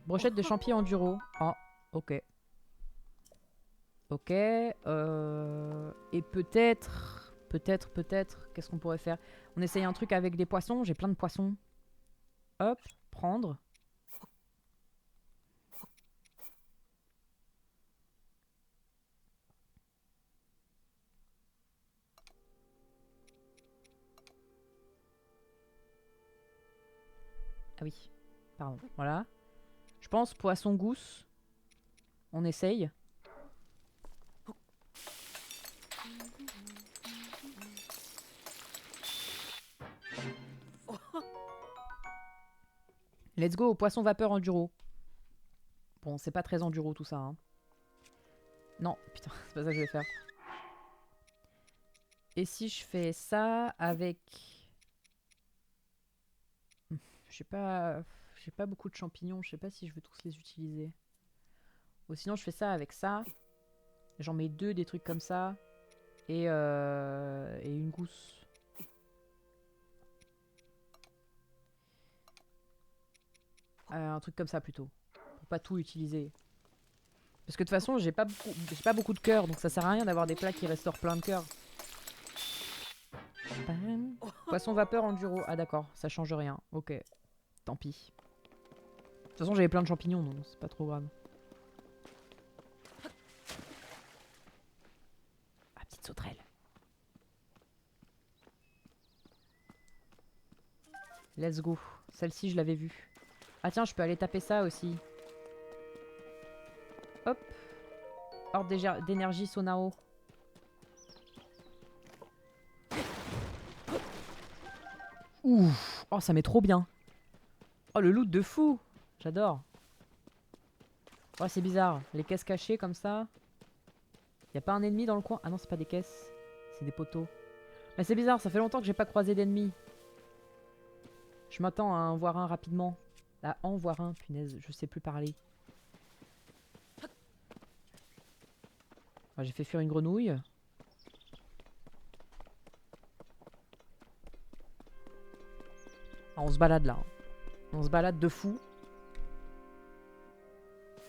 Brochette de champignons enduro. Oh, ok. Ok. Et peut-être, qu'est-ce qu'on pourrait faire? On essaye un truc avec des poissons. J'ai plein de poissons. Hop, prendre. Ah oui, pardon. Voilà. Je pense poisson gousse. On essaye. Let's go au poisson vapeur enduro. Bon, c'est pas très enduro tout ça. Hein. Non, putain, c'est pas ça que je vais faire. Et si je fais ça avec... J'ai pas beaucoup de champignons. Je sais pas si je veux tous les utiliser. Ou sinon je fais ça avec ça. J'en mets deux, des trucs comme ça. Et une gousse. Un truc comme ça plutôt. Pour pas tout utiliser. Parce que de toute façon, j'ai pas beaucoup de cœur. Donc ça sert à rien d'avoir des plats qui restaurent plein de cœur. Poisson vapeur enduro. Ah d'accord, ça change rien. Ok. Tant pis. De toute façon, j'avais plein de champignons, donc c'est pas trop grave. Ah, petite sauterelle. Let's go. Celle-ci, je l'avais vue. Ah tiens, je peux aller taper ça aussi. Hop. Hors d'énergie Sonao. Ouf. Oh, ça met trop bien. Oh, le loot de fou. J'adore. Oh, c'est bizarre. Les caisses cachées comme ça. Y a pas un ennemi dans le coin? Ah non, c'est pas des caisses. C'est des poteaux. Mais c'est bizarre, ça fait longtemps que j'ai pas croisé d'ennemis. Je m'attends à en voir un rapidement. À en voir un, punaise, je sais plus parler. Ah, j'ai fait fuir une grenouille. Ah, on se balade là. On se balade de fou.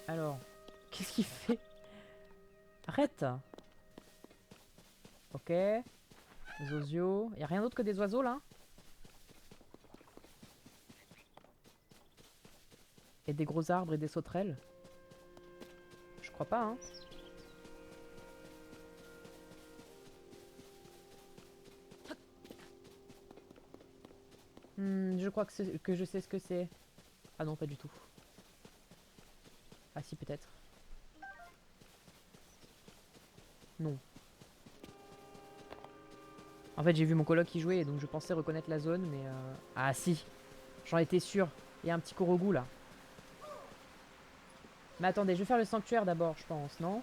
Alors, qu'est-ce qu'il fait? Arrête. Ok. Zozio. Y a rien d'autre que des oiseaux là? Et des gros arbres et des sauterelles? Je crois pas, hein. Je crois que je sais ce que c'est. Ah non, pas du tout. Ah si, peut-être. Non. En fait, j'ai vu mon coloc y jouer, donc je pensais reconnaître la zone, mais... Ah si, j'en étais sûr. Il y a un petit Korogu là. Mais attendez, je vais faire le sanctuaire d'abord, je pense, non?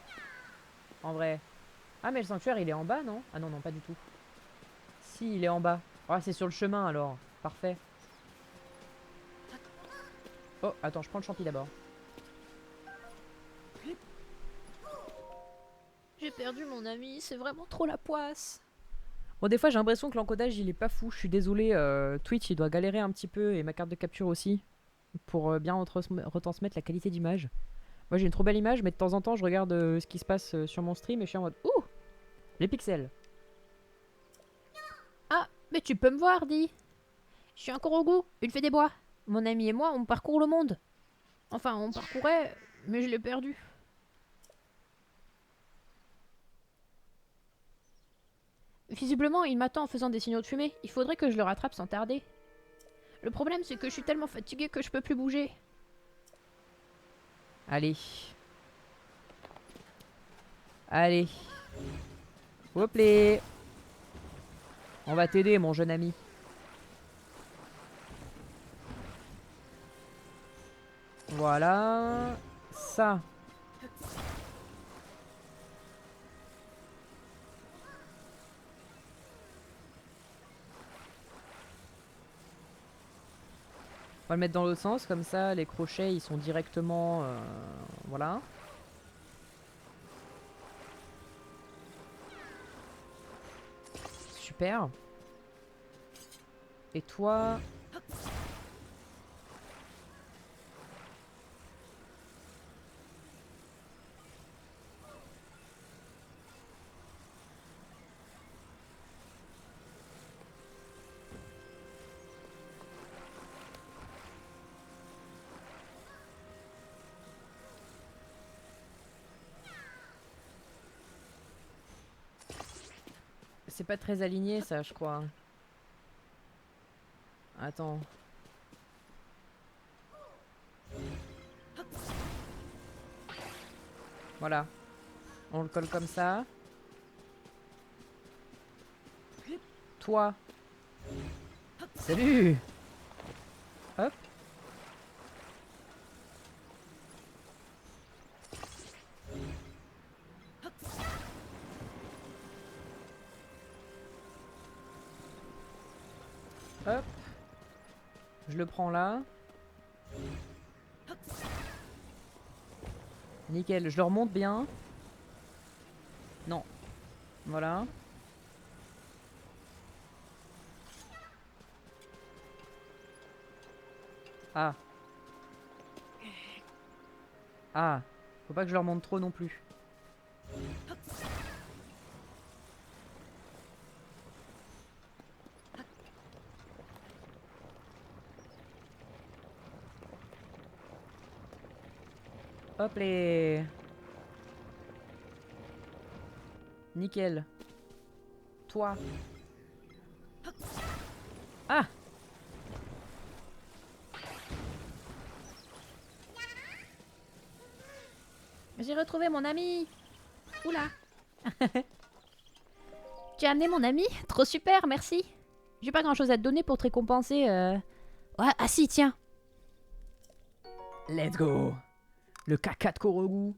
En vrai. Ah, mais le sanctuaire, il est en bas, non? Ah non, non, pas du tout. Si, il est en bas. Ah, c'est sur le chemin, alors. Parfait. Oh, attends, je prends le champi d'abord. J'ai perdu mon ami, c'est vraiment trop la poisse. Bon, des fois, j'ai l'impression que l'encodage, il est pas fou. Je suis désolé, Twitch, il doit galérer un petit peu, et ma carte de capture aussi, pour bien retransmettre la qualité d'image. Moi, j'ai une trop belle image, mais de temps en temps, je regarde ce qui se passe sur mon stream, et je suis en mode ouh, les pixels. Ah, mais tu peux me voir, dis. Je suis un Korogu, une fée des bois. Mon ami et moi, on parcourt le monde. Enfin, on parcourait, mais je l'ai perdu. Visiblement, il m'attend en faisant des signaux de fumée. Il faudrait que je le rattrape sans tarder. Le problème, c'est que je suis tellement fatiguée que je peux plus bouger. Allez. Allez. Hop les. On va t'aider, mon jeune ami. Voilà. Ça. On va le mettre dans l'autre sens, comme ça les crochets ils sont directement... voilà. Super. Et toi... C'est pas très aligné ça, je crois. Attends. Voilà. On le colle comme ça. Toi. Salut. Hop. Hop. Je le prends là. Nickel. Je le remonte bien. Non. Voilà. Ah. Ah. Faut pas que je le remonte trop non plus. Hop les... Nickel. Toi. Ah. J'ai retrouvé mon ami. Oula. Tu as amené mon ami? Trop super, merci. J'ai pas grand chose à te donner pour te récompenser. Ouais, ah si, tiens. Let's go. Le caca de Korogu.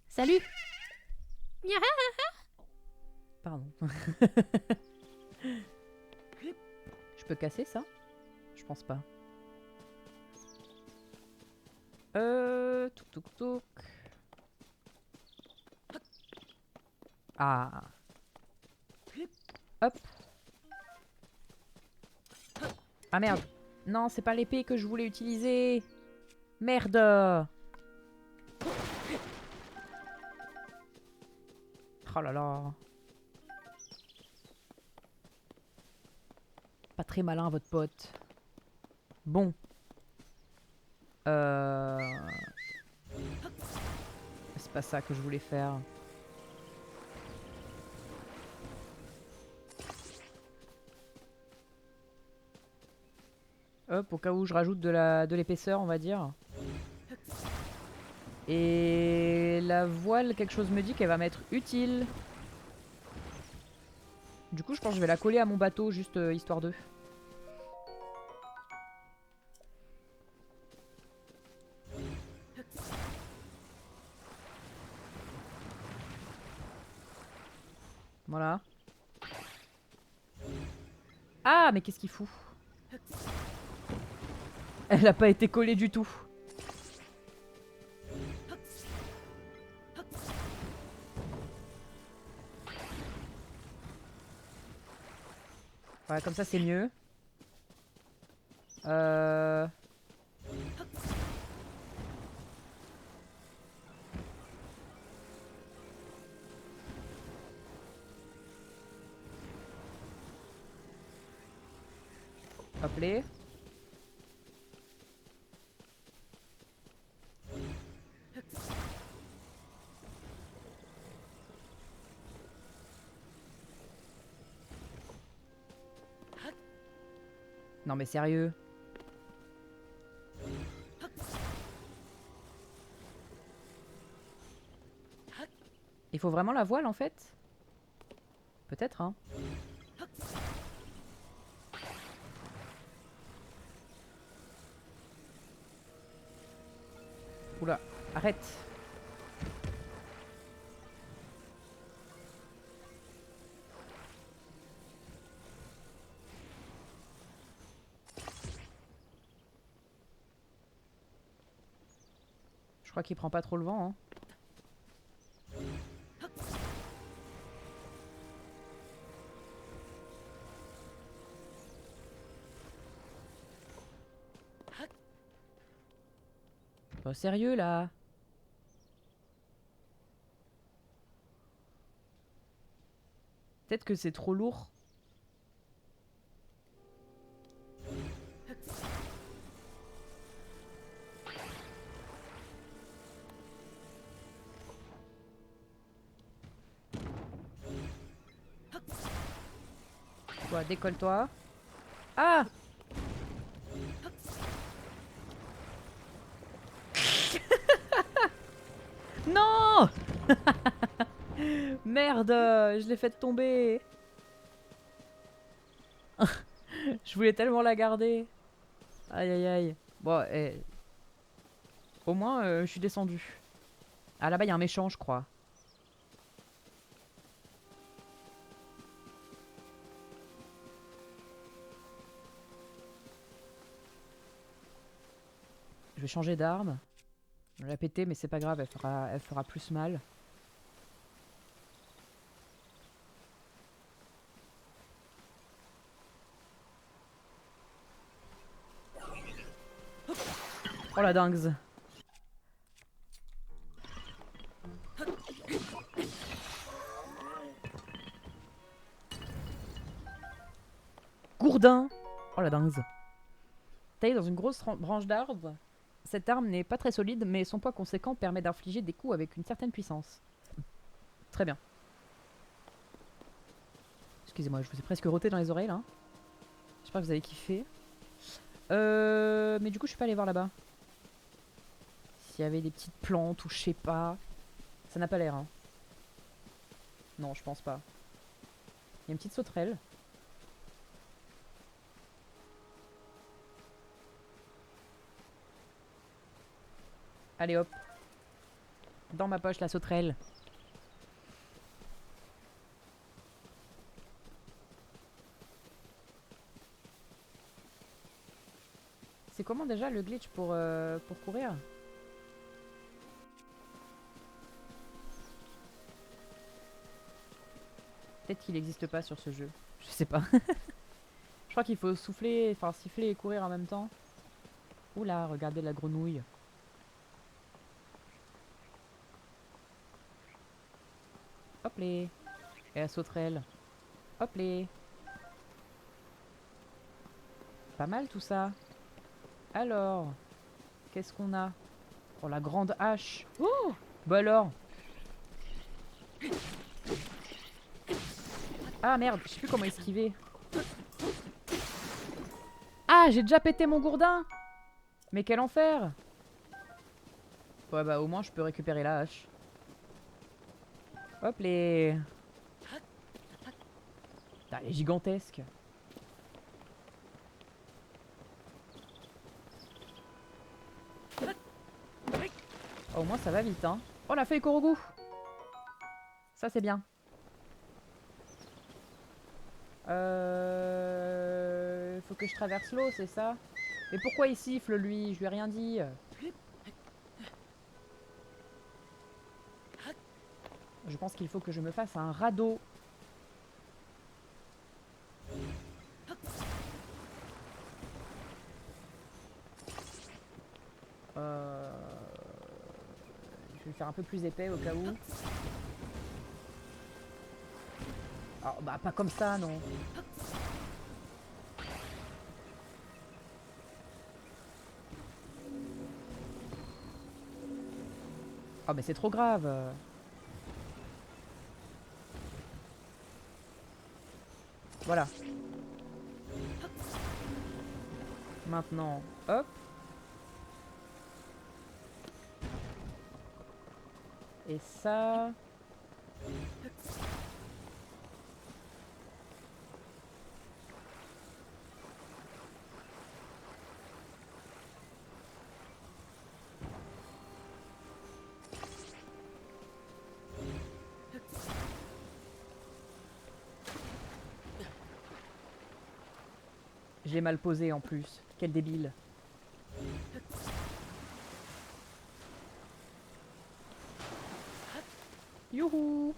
Salut. Pardon. Je peux casser ça? Je pense pas. Touk touk touk. Ah. Hop. Ah merde. Non, c'est pas l'épée que je voulais utiliser. Merde. Oh là là. Pas très malin, votre pote. Bon. C'est pas ça que je voulais faire. Hop, au cas où je rajoute de l'épaisseur, on va dire. Et la voile, quelque chose me dit qu'elle va m'être utile. Du coup, je pense que je vais la coller à mon bateau, juste histoire d'eux. Voilà. Ah, mais qu'est-ce qu'il fout? Elle a pas été collée du tout. Ouais, comme ça c'est mieux. Euh... Hop les. Non mais sérieux. Il faut vraiment la voile en fait? Peut-être hein. Oula, arrête. Je crois qu'il prend pas trop le vent hein. Oh, sérieux là? Peut-être que c'est trop lourd. Toi, décolle-toi. Ah! Non! Merde, je l'ai fait tomber. Je voulais tellement la garder. Aïe aïe aïe. Bon, au moins je suis descendu. Ah là-bas il y a un méchant je crois. Je vais changer d'arme. Je vais la péter mais c'est pas grave, elle fera plus mal. Oh la dingue. Gourdin. Oh la dingue. Taillé dans une grosse branche d'arbre, cette arme n'est pas très solide, mais son poids conséquent permet d'infliger des coups avec une certaine puissance. Très bien. Excusez-moi, je vous ai presque roté dans les oreilles là. J'espère que vous avez kiffé. Mais du coup, je suis pas allée voir là-bas. S'il y avait des petites plantes ou je sais pas. Ça n'a pas l'air, hein. Non, je pense pas. Il y a une petite sauterelle. Allez hop. Dans ma poche, la sauterelle. C'est comment déjà le glitch pour courir? Peut-être qu'il n'existe pas sur ce jeu. Je sais pas. crois qu'il faut souffler, enfin siffler et courir en même temps. Oula, regardez la grenouille. Hop les. Et elle sauterait elle. Hop les. Pas mal tout ça. Alors, qu'est-ce qu'on a? Oh, la grande hache. Oh, bah alors. Ah merde, je sais plus comment esquiver. Ah, j'ai déjà pété mon gourdin. Mais quel enfer. Ouais bah au moins je peux récupérer la hache. Hop les. Putain, elle est gigantesque. Oh, au moins ça va vite hein. Oh la feuille Korogu. Ça c'est bien. Faut que je traverse l'eau, c'est ça? Mais pourquoi il siffle lui? Je lui ai rien dit. Je pense qu'il faut que je me fasse un radeau. Je vais le faire un peu plus épais au cas où. Alors, bah pas comme ça, non. Oh mais c'est trop grave. Voilà. Maintenant, hop. Et ça... J'ai mal posé en plus. Quel débile. Youhou!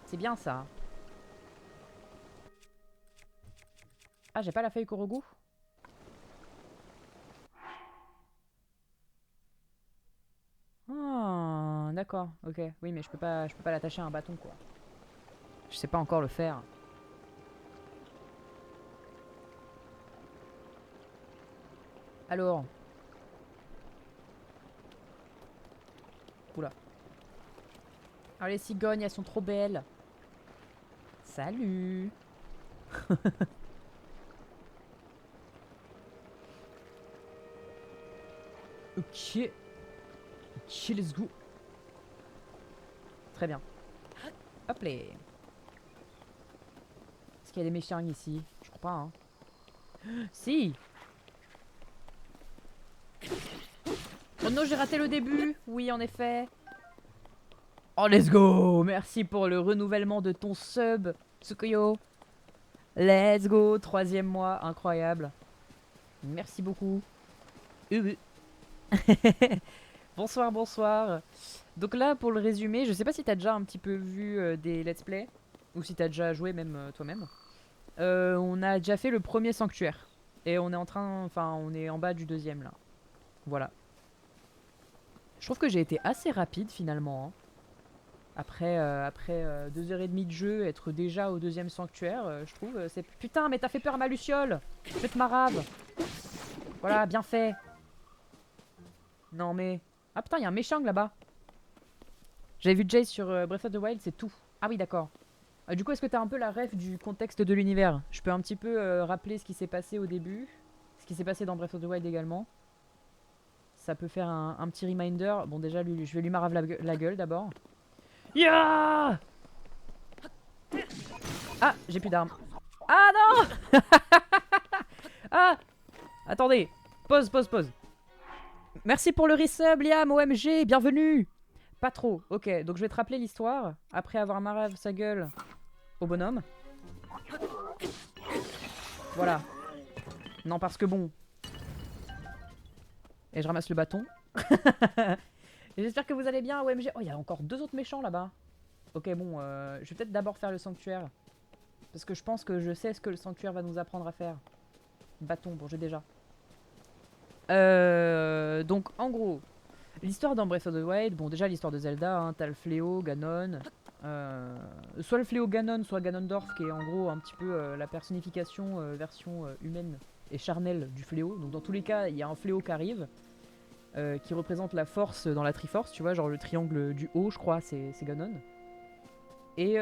C'est bien ça. Ah, j'ai pas la feuille Korogu? Ah, d'accord, ok. Oui, mais je peux pas l'attacher à un bâton, quoi. Je sais pas encore le faire. Alors. Oula. Ah, les cigognes, elles sont trop belles. Salut. Ok. Ok, let's go. Très bien. Hop là. Est-ce qu'il y a des méchants ici? Je crois pas, hein. Si. Oh non, j'ai raté le début. Oui, en effet. Oh, let's go. Merci pour le renouvellement de ton sub, Tsukuyo. Let's go. 3e mois. Incroyable. Merci beaucoup. Bonsoir, bonsoir. Donc là, pour le résumé, je sais pas si t'as déjà un petit peu vu des let's play, ou si t'as déjà joué même toi-même. On a déjà fait le premier sanctuaire. Et on est en train... Enfin, on est en bas du deuxième, là. Voilà. Je trouve que j'ai été assez rapide, finalement. Hein. Après 2h30 de jeu, être déjà au deuxième sanctuaire, je trouve... c'est Putain, mais t'as fait peur à ma luciole. Faites ma rave. Voilà, bien fait. Non, mais... Ah putain, il y a un méchant là-bas. J'avais vu Jay sur Breath of the Wild, c'est tout. Ah oui, d'accord. Du coup, est-ce que t'as un peu la ref du contexte de l'univers? Je peux un petit peu rappeler ce qui s'est passé au début, ce qui s'est passé dans Breath of the Wild également. Ça peut faire un petit reminder. Bon, déjà, je vais lui marave la gueule d'abord. Ya. Ah, j'ai plus d'armes. Ah non. Ah. Attendez. Pause, pause, pause. Merci pour le resub, Liam, OMG, bienvenue. Pas trop, ok, donc je vais te rappeler l'histoire, après avoir marave sa gueule au bonhomme. Voilà. Non, parce que bon. Et je ramasse le bâton. J'espère que vous allez bien, OMG. Oh, il y a encore 2 autres méchants là-bas. Ok, bon, je vais peut-être d'abord faire le sanctuaire. Parce que je pense que je sais ce que le sanctuaire va nous apprendre à faire. Bâton, bon, j'ai déjà. Donc, en gros, l'histoire dans Breath of the Wild, bon, déjà l'histoire de Zelda, hein, t'as le fléau, Ganon. Soit le fléau Ganon, soit Ganondorf, qui est en gros un petit peu la personnification version humaine et charnelle du fléau. Donc, dans tous les cas, il y a un fléau qui arrive, qui représente la force dans la Triforce, tu vois, genre le triangle du haut, je crois, c'est Ganon. Et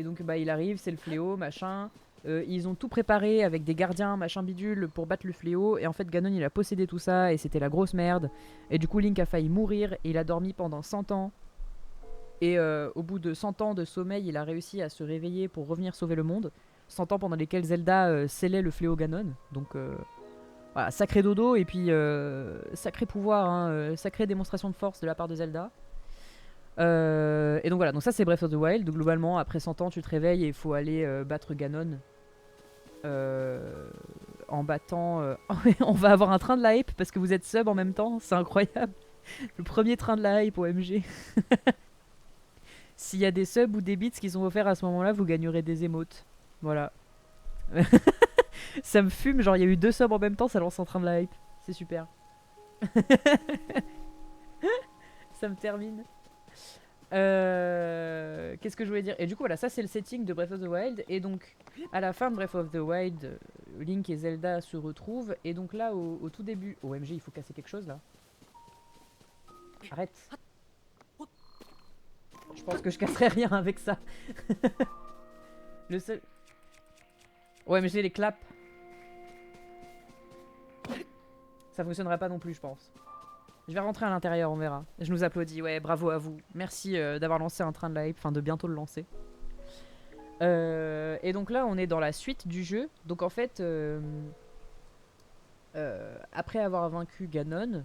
donc bah, il arrive, c'est le fléau, machin. Ils ont tout préparé avec des gardiens, machin bidule, pour battre le fléau. Et en fait, Ganon il a possédé tout ça et c'était la grosse merde. Et du coup, Link a failli mourir et il a dormi pendant 100 ans. Et au bout de 100 ans de sommeil, il a réussi à se réveiller pour revenir sauver le monde. 100 ans pendant lesquels Zelda scellait le fléau Ganon. Donc voilà, sacré dodo et puis sacré pouvoir, hein, sacrée démonstration de force de la part de Zelda. Et donc voilà, donc ça c'est Breath of the Wild. Donc globalement, après 100 ans, tu te réveilles et il faut aller battre Ganon. En battant. On va avoir un train de la hype parce que vous êtes sub en même temps, c'est incroyable. Le premier train de la hype au MG. S'il y a des subs ou des bits qui sont offerts à ce moment-là, vous gagnerez des émotes. Voilà. Ça me fume, genre il y a eu 2 subs en même temps, ça lance un train de la hype. C'est super. Ça me termine. Qu'est-ce que je voulais dire? Et du coup, voilà, ça c'est le setting de Breath of the Wild. Et donc, à la fin de Breath of the Wild, Link et Zelda se retrouvent. Et donc là, au tout début. OMG, il faut casser quelque chose là. Arrête. Je pense que je casserai rien avec ça. Le seul. OMG, les claps. Ça fonctionnera pas non plus, je pense. Je vais rentrer à l'intérieur, on verra. Je nous applaudis, ouais, bravo à vous. Merci d'avoir lancé un train de la hype, enfin de bientôt le lancer. Et donc là, on est dans la suite du jeu. Donc en fait, après avoir vaincu Ganon,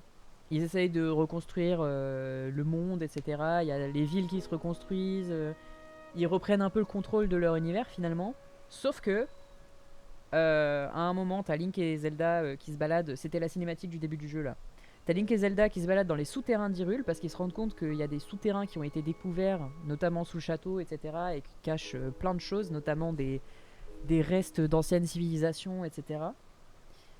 ils essayent de reconstruire le monde, etc. Il y a les villes qui se reconstruisent. Ils reprennent un peu le contrôle de leur univers finalement. Sauf que, à un moment, t'as Link et Zelda qui se baladent. C'était la cinématique du début du jeu là. T'as Link et Zelda qui se baladent dans les souterrains d'Hyrule parce qu'ils se rendent compte qu'il y a des souterrains qui ont été découverts, notamment sous le château, etc. et qui cachent plein de choses, notamment des restes d'anciennes civilisations, etc.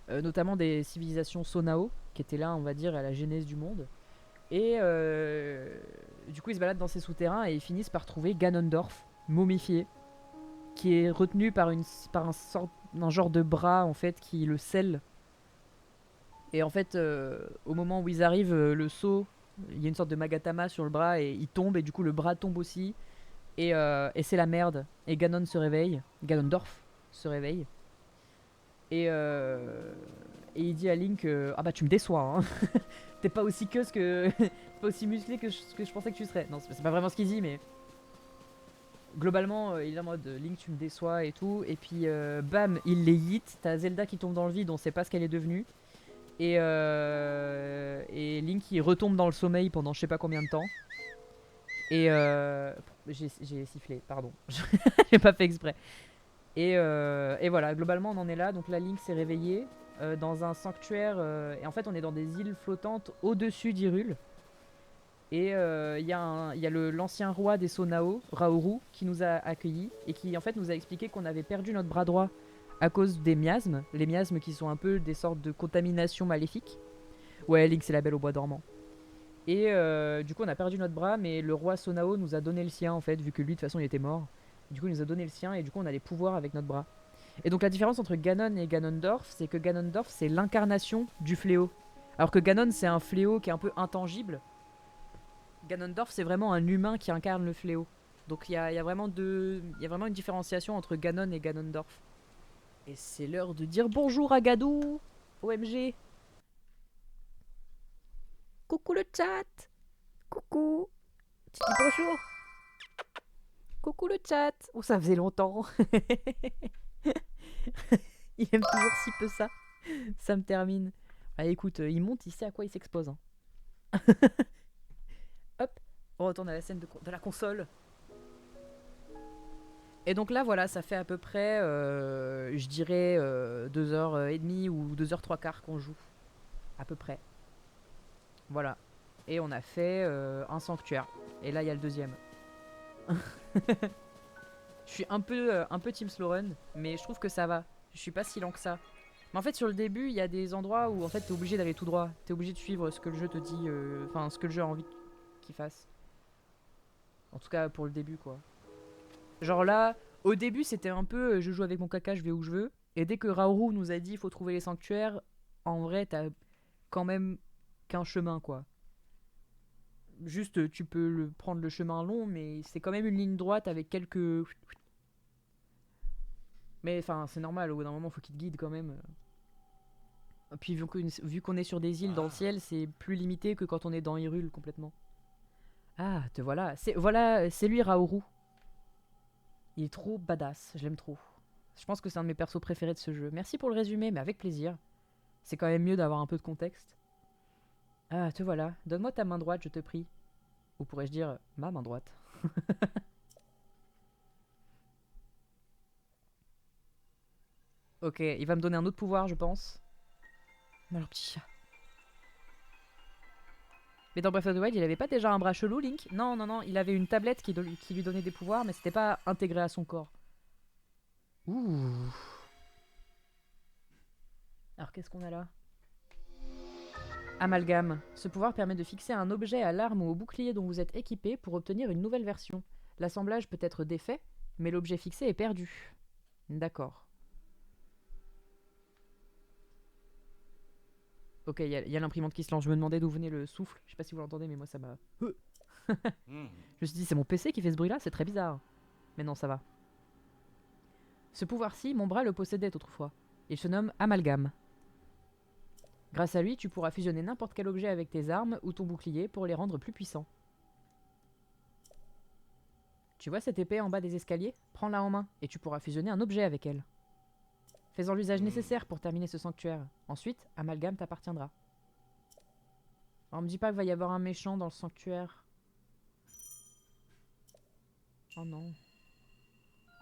Notamment des civilisations Sonao, qui étaient là, on va dire, à la genèse du monde. Et du coup, ils se baladent dans ces souterrains et ils finissent par trouver Ganondorf, momifié, qui est retenu par un genre de bras, en fait, qui le scelle. Et en fait, au moment où ils arrivent, le seau, il y a une sorte de magatama sur le bras et il tombe et du coup le bras tombe aussi. Et c'est la merde. Et Ganon se réveille, Ganondorf se réveille. Et, il dit à Link ah bah tu me déçois, hein. T'es pas aussi pas aussi musclé que je pensais que tu serais. Non, c'est pas vraiment ce qu'il dit, mais globalement, il est en mode Link, tu me déçois et tout. Et puis bam, il les hit. T'as Zelda qui tombe dans le vide, on sait pas ce qu'elle est devenue. Et Link il retombe dans le sommeil pendant je sais pas combien de temps. Et j'ai sifflé, pardon. J'ai pas fait exprès. Et voilà, globalement on en est là. Donc là Link s'est réveillé dans un sanctuaire. Et en fait on est dans des îles flottantes au-dessus d'Hyrule. Et il y a l'ancien roi des Sonao, Raoru, qui nous a accueillis. Et qui en fait nous a expliqué qu'on avait perdu notre bras droit à cause des miasmes. Les miasmes qui sont un peu des sortes de contaminations maléfiques. Ouais, Link c'est la belle au bois dormant. Et du coup on a perdu notre bras, mais le roi Sonao nous a donné le sien en fait, vu que lui de toute façon il était mort. Du coup il nous a donné le sien et du coup on a les pouvoirs avec notre bras. Et donc la différence entre Ganon et Ganondorf, c'est que Ganondorf c'est l'incarnation du fléau. Alors que Ganon c'est un fléau qui est un peu intangible. Ganondorf c'est vraiment un humain qui incarne le fléau. Donc il y a vraiment une différenciation entre Ganon et Ganondorf. Et c'est l'heure de dire bonjour à Gadou. OMG. Coucou le chat. Coucou. Tu dis bonjour. Coucou le chat. Oh, ça faisait longtemps. Il aime toujours si peu ça. Ça me termine. Ah, écoute, il monte, il sait à quoi il s'expose, hein. Hop, on retourne à la scène de la console. Et donc là, voilà, ça fait à peu près, je dirais, 2h30 ou 2h trois quarts qu'on joue. À peu près. Voilà. Et on a fait un sanctuaire. Et là, il y a le deuxième. Je suis un peu Team Slow Run, mais je trouve que ça va. Je suis pas si lent que ça. Mais en fait, sur le début, il y a des endroits où en fait, t'es obligé d'aller tout droit. T'es obligé de suivre ce que le jeu te dit, enfin, ce que le jeu a envie qu'il fasse. En tout cas, pour le début, quoi. Genre là, au début, c'était un peu je joue avec mon caca, je vais où je veux. Et dès que Raoru nous a dit il faut trouver les sanctuaires, en vrai, t'as quand même qu'un chemin, quoi. Juste, tu peux prendre le chemin long, mais c'est quand même une ligne droite avec quelques. Mais enfin, c'est normal, au bout d'un moment, faut qu'il te guide quand même. Puis vu qu'on est sur des îles dans le ciel, c'est plus limité que quand on est dans Hyrule complètement. Ah, te voilà. C'est lui Raoru. Il est trop badass, je l'aime trop. Je pense que c'est un de mes persos préférés de ce jeu. Merci pour le résumé, mais avec plaisir. C'est quand même mieux d'avoir un peu de contexte. Ah, te voilà. Donne-moi ta main droite, je te prie. Ou pourrais-je dire ma main droite. Ok, il va me donner un autre pouvoir, je pense. Alors, petit chat. Mais dans Breath of the Wild, il avait pas déjà un bras chelou, Link? Non, non, non, il avait une tablette qui lui donnait des pouvoirs, mais c'était pas intégré à son corps. Ouh. Alors, qu'est-ce qu'on a là? Amalgame. Ce pouvoir permet de fixer un objet à l'arme ou au bouclier dont vous êtes équipé pour obtenir une nouvelle version. L'assemblage peut être défait, mais l'objet fixé est perdu. D'accord. Ok, il y a l'imprimante qui se lance. Je me demandais d'où venait le souffle. Je sais pas si vous l'entendez, mais moi ça m'a. Je me suis dit, c'est mon PC qui fait ce bruit-là, c'est très bizarre. Mais non, ça va. Ce pouvoir-ci, mon bras le possédait autrefois. Il se nomme Amalgame. Grâce à lui, tu pourras fusionner n'importe quel objet avec tes armes ou ton bouclier pour les rendre plus puissants. Tu vois cette épée en bas des escaliers? Prends-la en main et tu pourras fusionner un objet avec elle. Fais-en l'usage nécessaire pour terminer ce sanctuaire. Ensuite, Amalgame t'appartiendra. Alors, me dis pas qu'il va y avoir un méchant dans le sanctuaire. Oh non.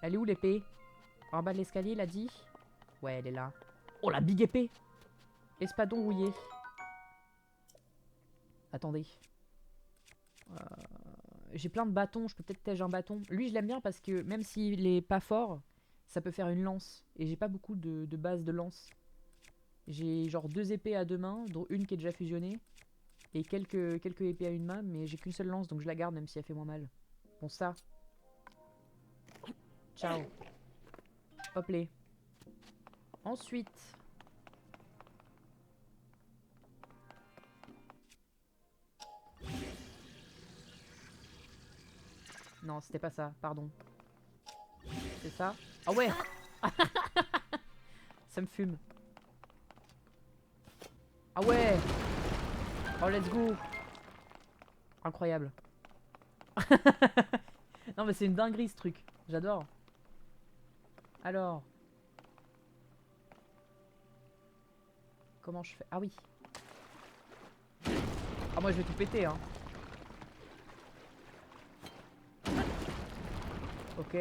Elle est où l'épée? En bas de l'escalier, il a dit? Ouais, elle est là. Oh, la big épée! Espadon rouillé. Attendez. J'ai plein de bâtons, je peux peut-être tège un bâton. Lui, je l'aime bien parce que même s'il est pas fort, ça peut faire une lance. Et j'ai pas beaucoup de bases de lance. J'ai genre 2 épées à 2 mains, dont une qui est déjà fusionnée. Et quelques épées à une main, mais j'ai qu'une seule lance, donc je la garde même si elle fait moins mal. Bon, ça. Ciao. Hop les. Ensuite. Non, c'était pas ça, pardon. C'est ça. Ah ouais. Ça me fume. Ah ouais. Oh, let's go. Incroyable. Non, mais c'est une dinguerie ce truc. J'adore. Alors. Comment je fais? Ah oui. Ah, moi je vais tout péter, hein. Ok.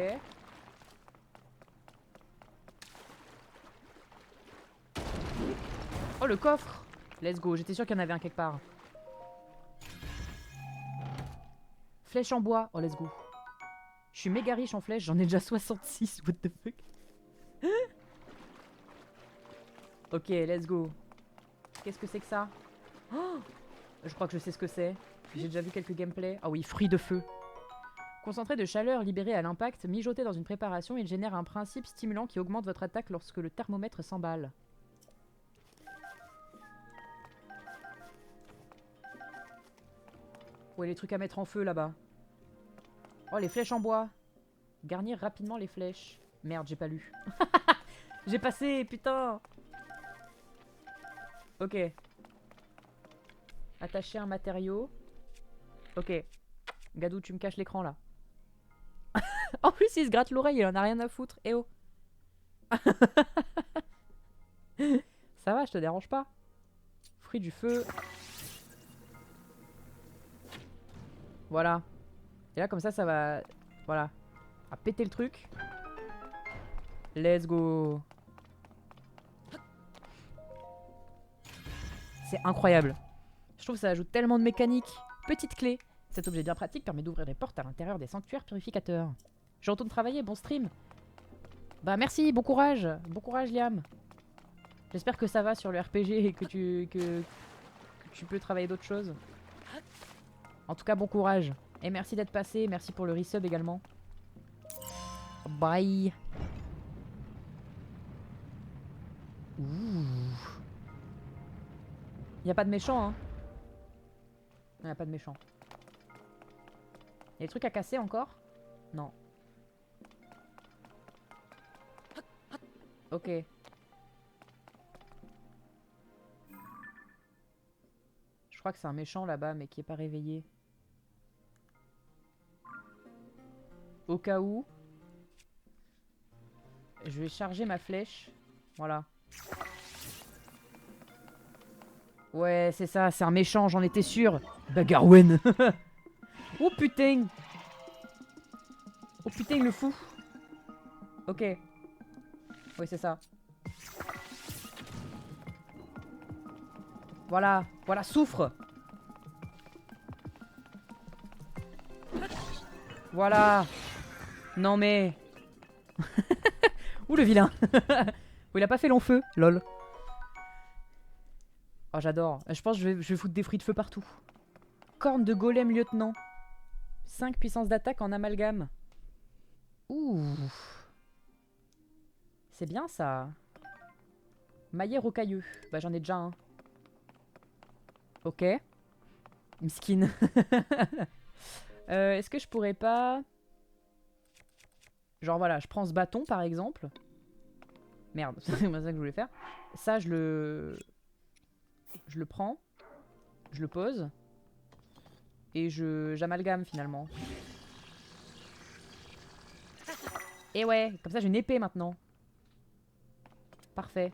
Oh, le coffre. Let's go. J'étais sûr qu'il y en avait un quelque part. Flèche en bois. Oh, let's go. Je suis méga riche en flèches. J'en ai déjà 66. What the fuck? Ok, let's go. Qu'est-ce que c'est que ça? Oh, je crois que je sais ce que c'est. J'ai déjà vu quelques gameplays. Ah oui, fruits de feu. Concentré de chaleur libérée à l'impact, mijoté dans une préparation, il génère un principe stimulant qui augmente votre attaque lorsque le thermomètre s'emballe. Ouais, les trucs à mettre en feu là-bas. Oh, les flèches en bois. Garnir rapidement les flèches. Merde, j'ai pas lu. J'ai passé, putain. Ok. Attacher un matériau. Ok. Gadou, tu me caches l'écran là. En plus, il se gratte l'oreille, il en a rien à foutre. Eh oh. Ça va, je te dérange pas. Fruit du feu. Voilà. Et là, comme ça va... Voilà. À péter le truc. Let's go. C'est incroyable. Je trouve que ça ajoute tellement de mécanique. Petite clé. Cet objet bien pratique permet d'ouvrir les portes à l'intérieur des sanctuaires purificateurs. Je retourne travailler, bon stream. Bah merci, bon courage. Bon courage Liam. J'espère que ça va sur le RPG et que tu peux travailler d'autres choses. En tout cas, bon courage. Et merci d'être passé, merci pour le resub également. Bye. Ouh. Y a pas de méchant, hein. Y a pas de méchant. Y'a des trucs à casser encore? Non. Ok. Je crois que c'est un méchant là-bas, mais qui est pas réveillé. Au cas où, je vais charger ma flèche. Voilà. Ouais, c'est ça, c'est un méchant, j'en étais sûr. Bagarwen. Oh putain. Oh putain, le fou. Ok. Oui, c'est ça. Voilà, voilà, souffre. Voilà. Non mais... Ouh, le vilain. Oh, il a pas fait long feu, lol. Oh, j'adore. Je pense que je vais foutre des fruits de feu partout. Corne de golem lieutenant. 5 puissances d'attaque en amalgame. Ouh. C'est bien ça. Maillet rocailleux. Bah j'en ai déjà un. Ok. Miskin. Est-ce que je pourrais pas... Genre voilà, je prends ce bâton par exemple. Merde, c'est ça que je voulais faire. Ça, je le prends. Je le pose. Et j'amalgame finalement. Et ouais, comme ça j'ai une épée maintenant. Parfait.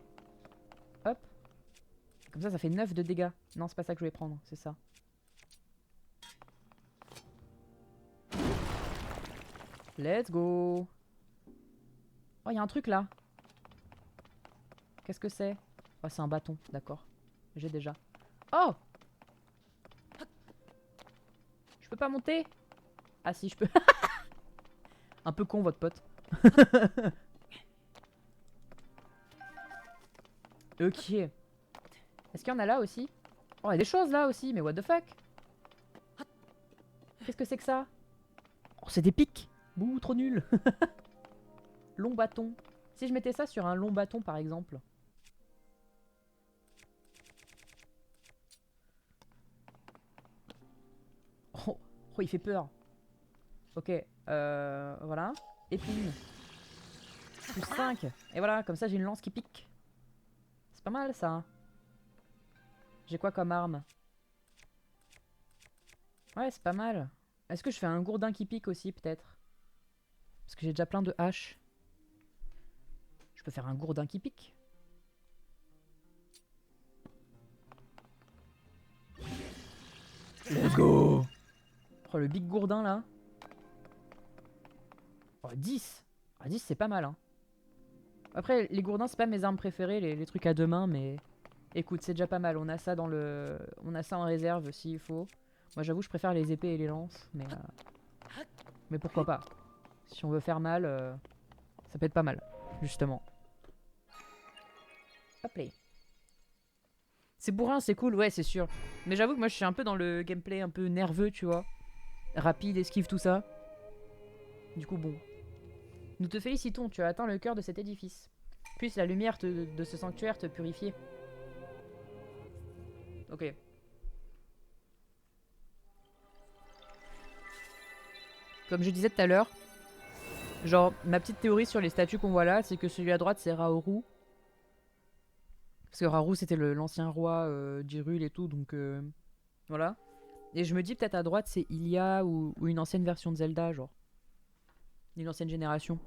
Hop. Comme ça fait 9 de dégâts. Non, c'est pas ça que je voulais prendre, c'est ça. Let's go. Oh, il y a un truc là. Qu'est-ce que c'est? Oh, c'est un bâton, d'accord. J'ai déjà. Oh! Je peux pas monter? Ah si, je peux. Un peu con, votre pote. Ok. Est-ce qu'il y en a là aussi? Oh, il y a des choses là aussi, mais what the fuck? Qu'est-ce que c'est que ça? Oh, c'est des pics. Bouh, trop nul. Long bâton. Si je mettais ça sur un long bâton, par exemple. Oh, oh, il fait peur. Ok, voilà. Épine. Plus 5. Et voilà, comme ça j'ai une lance qui pique. C'est pas mal ça. J'ai quoi comme arme? Ouais, c'est pas mal. Est-ce que je fais un gourdin qui pique aussi, peut-être? Parce que j'ai déjà plein de haches. Je peux faire un gourdin qui pique. Let's go! Oh, le big gourdin, là. Oh, 10! Ah, 10, c'est pas mal, hein. Après, les gourdins, c'est pas mes armes préférées, les trucs à deux mains, mais... Écoute, c'est déjà pas mal. On a ça dans le... On a ça en réserve, s'il faut. Moi, j'avoue, je préfère les épées et les lances, mais... Mais pourquoi pas? Si on veut faire mal, ça peut être pas mal, justement. Hop là. C'est bourrin, c'est cool, ouais, c'est sûr. Mais j'avoue que moi, je suis un peu dans le gameplay un peu nerveux, tu vois. Rapide, esquive, tout ça. Du coup, bon. Nous te félicitons, tu as atteint le cœur de cet édifice. Puisse la lumière de ce sanctuaire te purifier. Ok. Comme je disais tout à l'heure, genre, ma petite théorie sur les statues qu'on voit là, c'est que celui à droite, c'est Raoru. Parce que Raoru, c'était l'ancien roi d'Hyrule et tout, donc voilà. Et je me dis peut-être à droite, c'est Ilia ou une ancienne version de Zelda, genre. Une ancienne génération.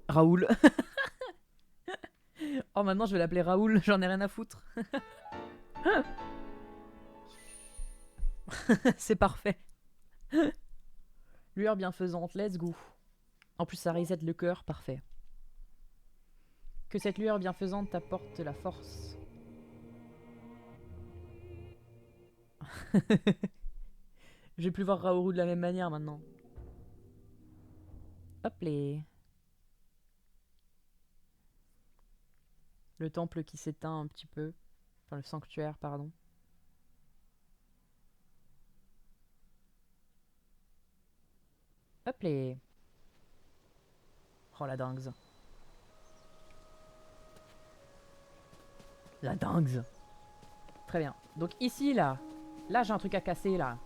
Raoul. Oh, maintenant je vais l'appeler Raoul, j'en ai rien à foutre. C'est parfait. Lueur bienfaisante, let's go. En plus, ça reset le cœur, parfait. Que cette lueur bienfaisante t'apporte la force. Je vais plus voir Raoru de la même manière maintenant. Hop les. Le temple qui s'éteint un petit peu. Enfin le sanctuaire, pardon. Hop les. Oh la dingue. La dingue. Très bien. Donc ici là. Là j'ai un truc à casser là.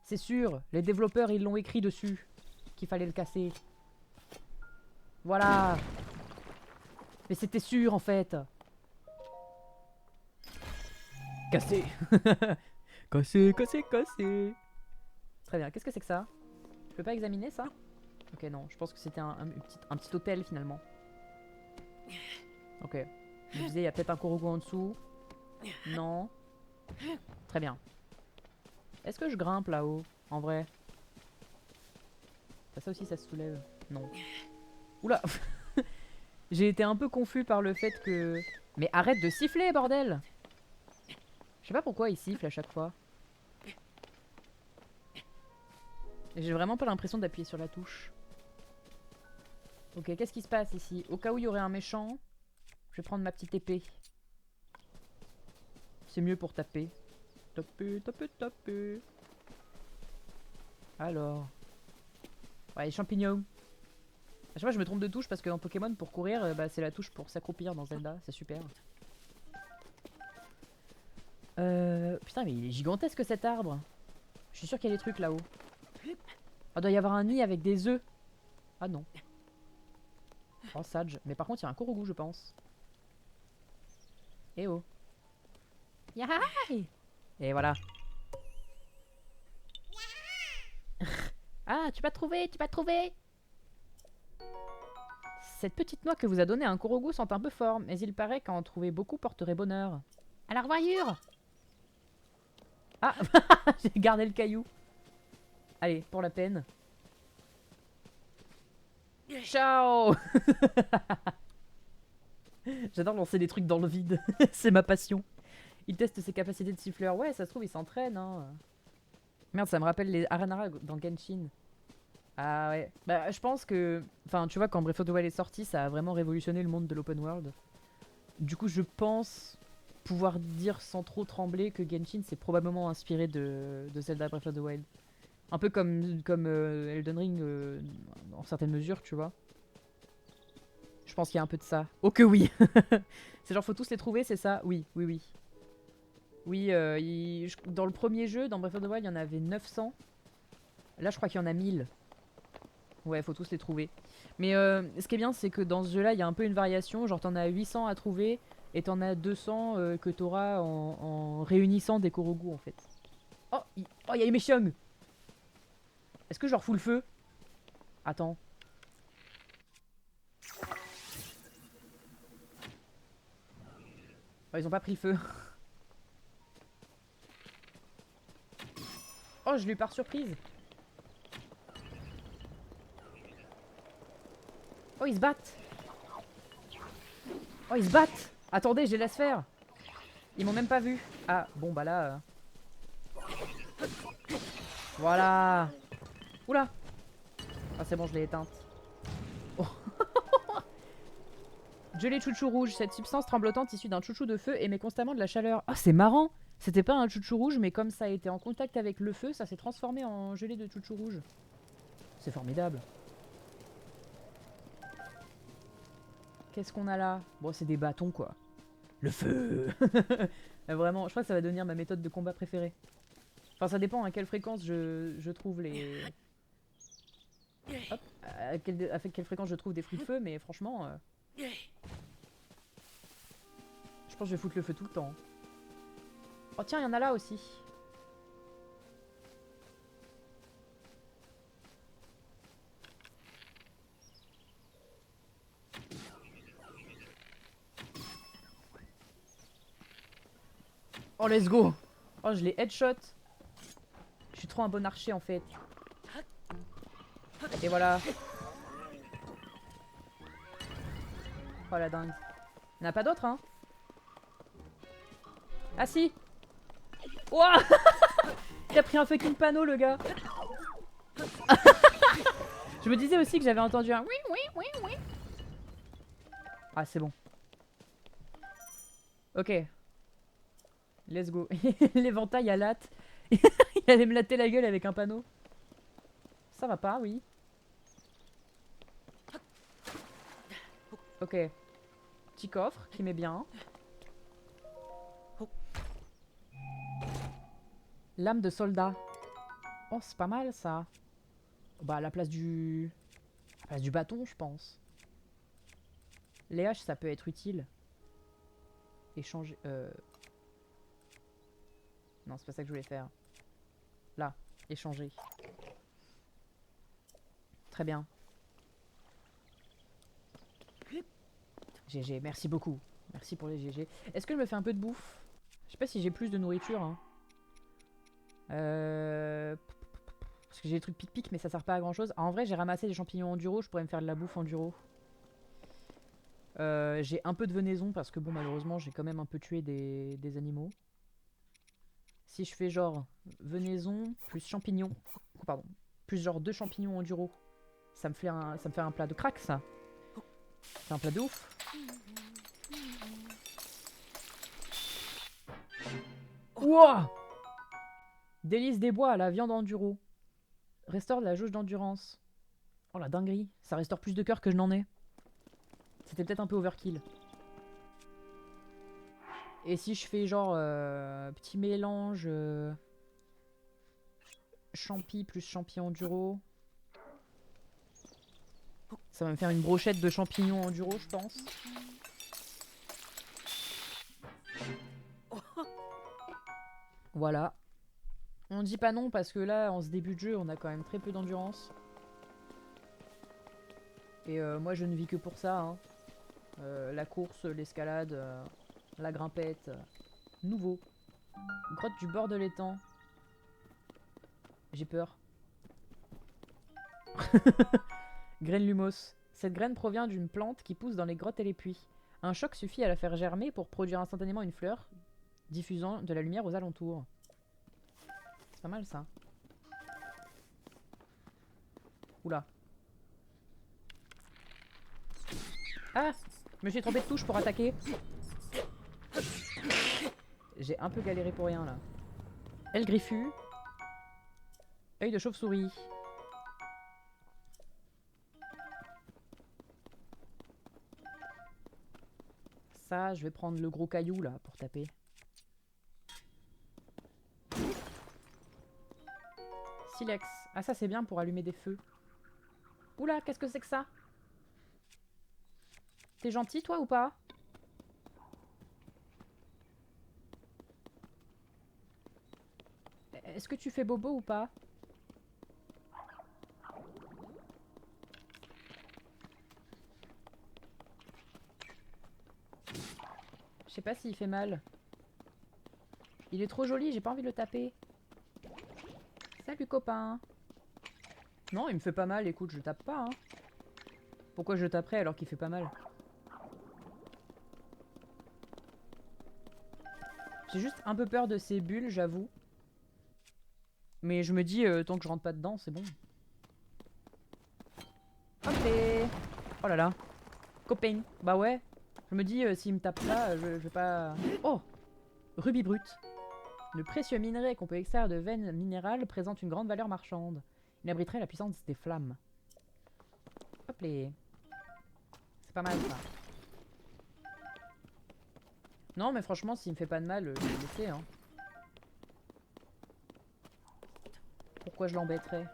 C'est sûr, les développeurs ils l'ont écrit dessus. Qu'il fallait le casser. Voilà. Mais c'était sûr en fait. Cassé. Cassé, cassé, cassé. Très bien, qu'est-ce que c'est que ça? Je peux pas examiner ça? Ok, non, je pense que c'était un petit hôtel finalement. Ok. Je me disais, il y a peut-être un Korogu en dessous. Non. Très bien. Est-ce que je grimpe là-haut? En vrai? Ça aussi, ça se soulève. Non. Oula. J'ai été un peu confus par le fait que... Mais arrête de siffler, bordel! Je sais pas pourquoi il siffle à chaque fois. J'ai vraiment pas l'impression d'appuyer sur la touche. Ok, qu'est-ce qui se passe ici? Au cas où il y aurait un méchant, je vais prendre ma petite épée. C'est mieux pour taper. Taper, taper, taper. Alors. Ouais, les champignons. À chaque fois, je me trompe de touche parce que dans Pokémon, pour courir, bah, c'est la touche pour s'accroupir dans Zelda. C'est super. Putain, mais il est gigantesque cet arbre. Je suis sûr qu'il y a des trucs là-haut. Ah, doit y avoir un nid avec des œufs. Ah non. Oh, Sage. Mais par contre, il y a un Korogu, je pense. Eh oh. Yahai! Et voilà. Ah, tu m'as trouvé, tu m'as trouvé! Cette petite noix que vous a donnée un Korogu sent un peu fort, mais il paraît qu'en trouver beaucoup porterait bonheur. À la revoyure! Ah, j'ai gardé le caillou. Allez, pour la peine. Ciao! J'adore lancer des trucs dans le vide. C'est ma passion. Il teste ses capacités de siffleur. Ouais, ça se trouve, il s'entraîne. Hein. Merde, ça me rappelle les Aranara dans Genshin. Ah ouais. Bah, je pense que... Enfin, tu vois, quand Breath of the Wild est sorti, ça a vraiment révolutionné le monde de l'open world. Du coup, je pense pouvoir dire sans trop trembler que Genshin s'est probablement inspiré de Zelda Breath of the Wild. Un peu comme Elden Ring, en certaines mesures, tu vois. Je pense qu'il y a un peu de ça. Oh que oui. C'est genre, faut tous les trouver, c'est ça? Oui, oui, oui. Oui, dans le premier jeu, dans Breath of the Wild, il y en avait 900. Là, je crois qu'il y en a 1000. Ouais, faut tous les trouver. Mais ce qui est bien, c'est que dans ce jeu-là, il y a un peu une variation. Genre, t'en as 800 à trouver et t'en as 200 que t'auras en réunissant des Korogu, en fait. Oh, il y a les Méchiong. Est-ce que je leur fous le feu? Attends. Oh, ils ont pas pris le feu. Oh, je l'ai eu par surprise. Oh, ils se battent. Oh, ils se battent. Attendez, j'ai la sphère. Ils m'ont même pas vu. Ah, bon, bah là... Voilà. Oula. Ah, c'est bon, je l'ai éteinte. Oh. Gelée chouchou rouge. Cette substance tremblotante issue d'un chouchou de feu émet constamment de la chaleur. Ah, c'est marrant. C'était pas un chouchou rouge, mais comme ça a été en contact avec le feu, ça s'est transformé en gelée de chouchou rouge. C'est formidable. Qu'est-ce qu'on a là? Bon, c'est des bâtons, quoi. Le feu. Vraiment, je crois que ça va devenir ma méthode de combat préférée. Enfin, ça dépend à quelle fréquence je trouve les... Hop, à quelle fréquence je trouve des fruits de feu, mais franchement... Je pense que je vais foutre le feu tout le temps. Oh tiens, il y en a là aussi. Oh, let's go. Oh, je l'ai headshot. Je suis trop un bon archer, en fait. Et voilà. Oh, la dingue. Il n'y en a pas d'autres, hein? Ah, si. Ouah. Il a pris un fucking panneau, le gars. Je me disais aussi que j'avais entendu un oui, oui, oui, oui. Ah, c'est bon. Ok. Let's go. L'éventail à latte. Il allait me latter la gueule avec un panneau. Ça va pas, oui. Ok. Petit coffre qui met bien. Lame de soldat. Oh, c'est pas mal ça. Bah, à la place du. À la place du bâton, je pense. Les haches, ça peut être utile. Échanger. Non, c'est pas ça que je voulais faire. Là, échanger. Très bien. GG, merci beaucoup. Merci pour les GG. Est-ce que je me fais un peu de bouffe? Je sais pas si j'ai plus de nourriture. Hein. Parce que j'ai des trucs pic-pic, mais ça sert pas à grand chose. Ah, en vrai, j'ai ramassé des champignons enduro. Je pourrais me faire de la bouffe enduro. J'ai un peu de venaison parce que bon, malheureusement, j'ai quand même un peu tué des animaux. Si je fais genre venaison plus champignons, pardon, plus genre 2 champignons enduro, ça me fait un plat de crack, ça. C'est un plat de ouf. Wouah! Délice des bois, la viande enduro. Restaure de la jauge d'endurance. Oh la dinguerie, ça restaure plus de cœur que je n'en ai. C'était peut-être un peu overkill. Et si je fais genre petit mélange champi plus champi enduro, ça va me faire une brochette de champignons enduro, je pense. Voilà. On dit pas non parce que là, en ce début de jeu, on a quand même très peu d'endurance. Et moi, je ne vis que pour ça. Hein. La course, l'escalade, la grimpette. Nouveau. Grotte du bord de l'étang. J'ai peur. Graine lumos. Cette graine provient d'une plante qui pousse dans les grottes et les puits. Un choc suffit à la faire germer pour produire instantanément une fleur, diffusant de la lumière aux alentours. C'est pas mal ça. Oula. Ah! Je me suis trompé de touche pour attaquer. J'ai un peu galéré pour rien là. Elle griffu. Œil de chauve-souris. Ça, je vais prendre le gros caillou là pour taper. Silex. Ah ça c'est bien pour allumer des feux. Oula, qu'est-ce que c'est que ça? T'es gentil toi ou pas? Est-ce que tu fais bobo ou pas? Je sais pas s'il fait mal. Il est trop joli, j'ai pas envie de le taper. Salut copain. Non, il me fait pas mal, écoute, je tape pas. Hein. Pourquoi je taperais alors qu'il fait pas mal? J'ai juste un peu peur de ces bulles, j'avoue. Mais je me dis, tant que je rentre pas dedans, c'est bon. Ok. Oh là là. Copain. Bah ouais. Je me dis, s'il me tape là, je vais pas... Oh! Rubis brut. Le précieux minerai qu'on peut extraire de veines minérales présente une grande valeur marchande. Il abriterait la puissance des flammes. Hop les. C'est pas mal ça. Non mais franchement s'il me fait pas de mal, je vais le laisser hein. Pourquoi je l'embêterais?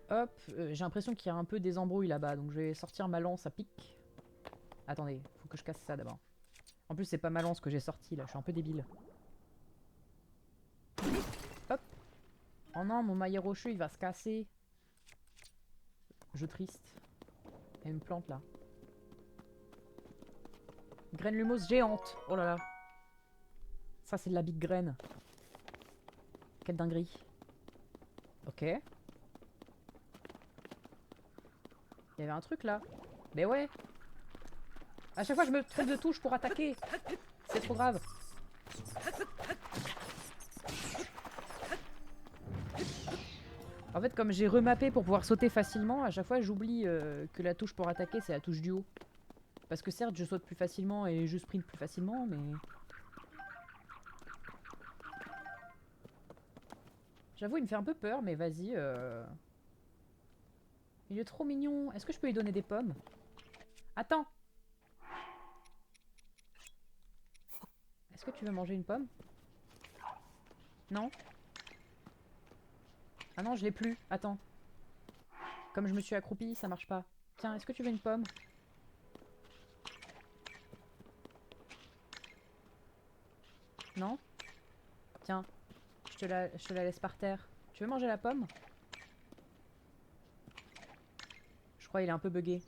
Hop, j'ai l'impression qu'il y a un peu des embrouilles là-bas, donc je vais sortir ma lance à pic. Attendez, faut que je casse ça d'abord. En plus c'est pas ma lance que j'ai sortie là, je suis un peu débile. Hop. Oh non, mon maillet rocheux il va se casser. Je triste. Il y a une plante là. Graine lumos géante. Oh là là. Ça c'est de la big graine. Quelle dinguerie. Ok. Il y avait un truc là. Mais ouais. À chaque fois je me trompe de touche pour attaquer. C'est trop grave. En fait, comme j'ai remappé pour pouvoir sauter facilement, à chaque fois j'oublie que la touche pour attaquer c'est la touche du haut. Parce que certes, je saute plus facilement et je sprint plus facilement, mais... J'avoue, il me fait un peu peur, mais vas-y. Il est trop mignon. Est-ce que je peux lui donner des pommes? Attends! Est-ce que tu veux manger une pomme? Non? Ah non, je l'ai plus. Attends. Comme je me suis accroupie, ça marche pas. Tiens, est-ce que tu veux une pomme? Non? Tiens, je te la laisse par terre. Tu veux manger la pomme? Je crois qu'il est un peu bugué.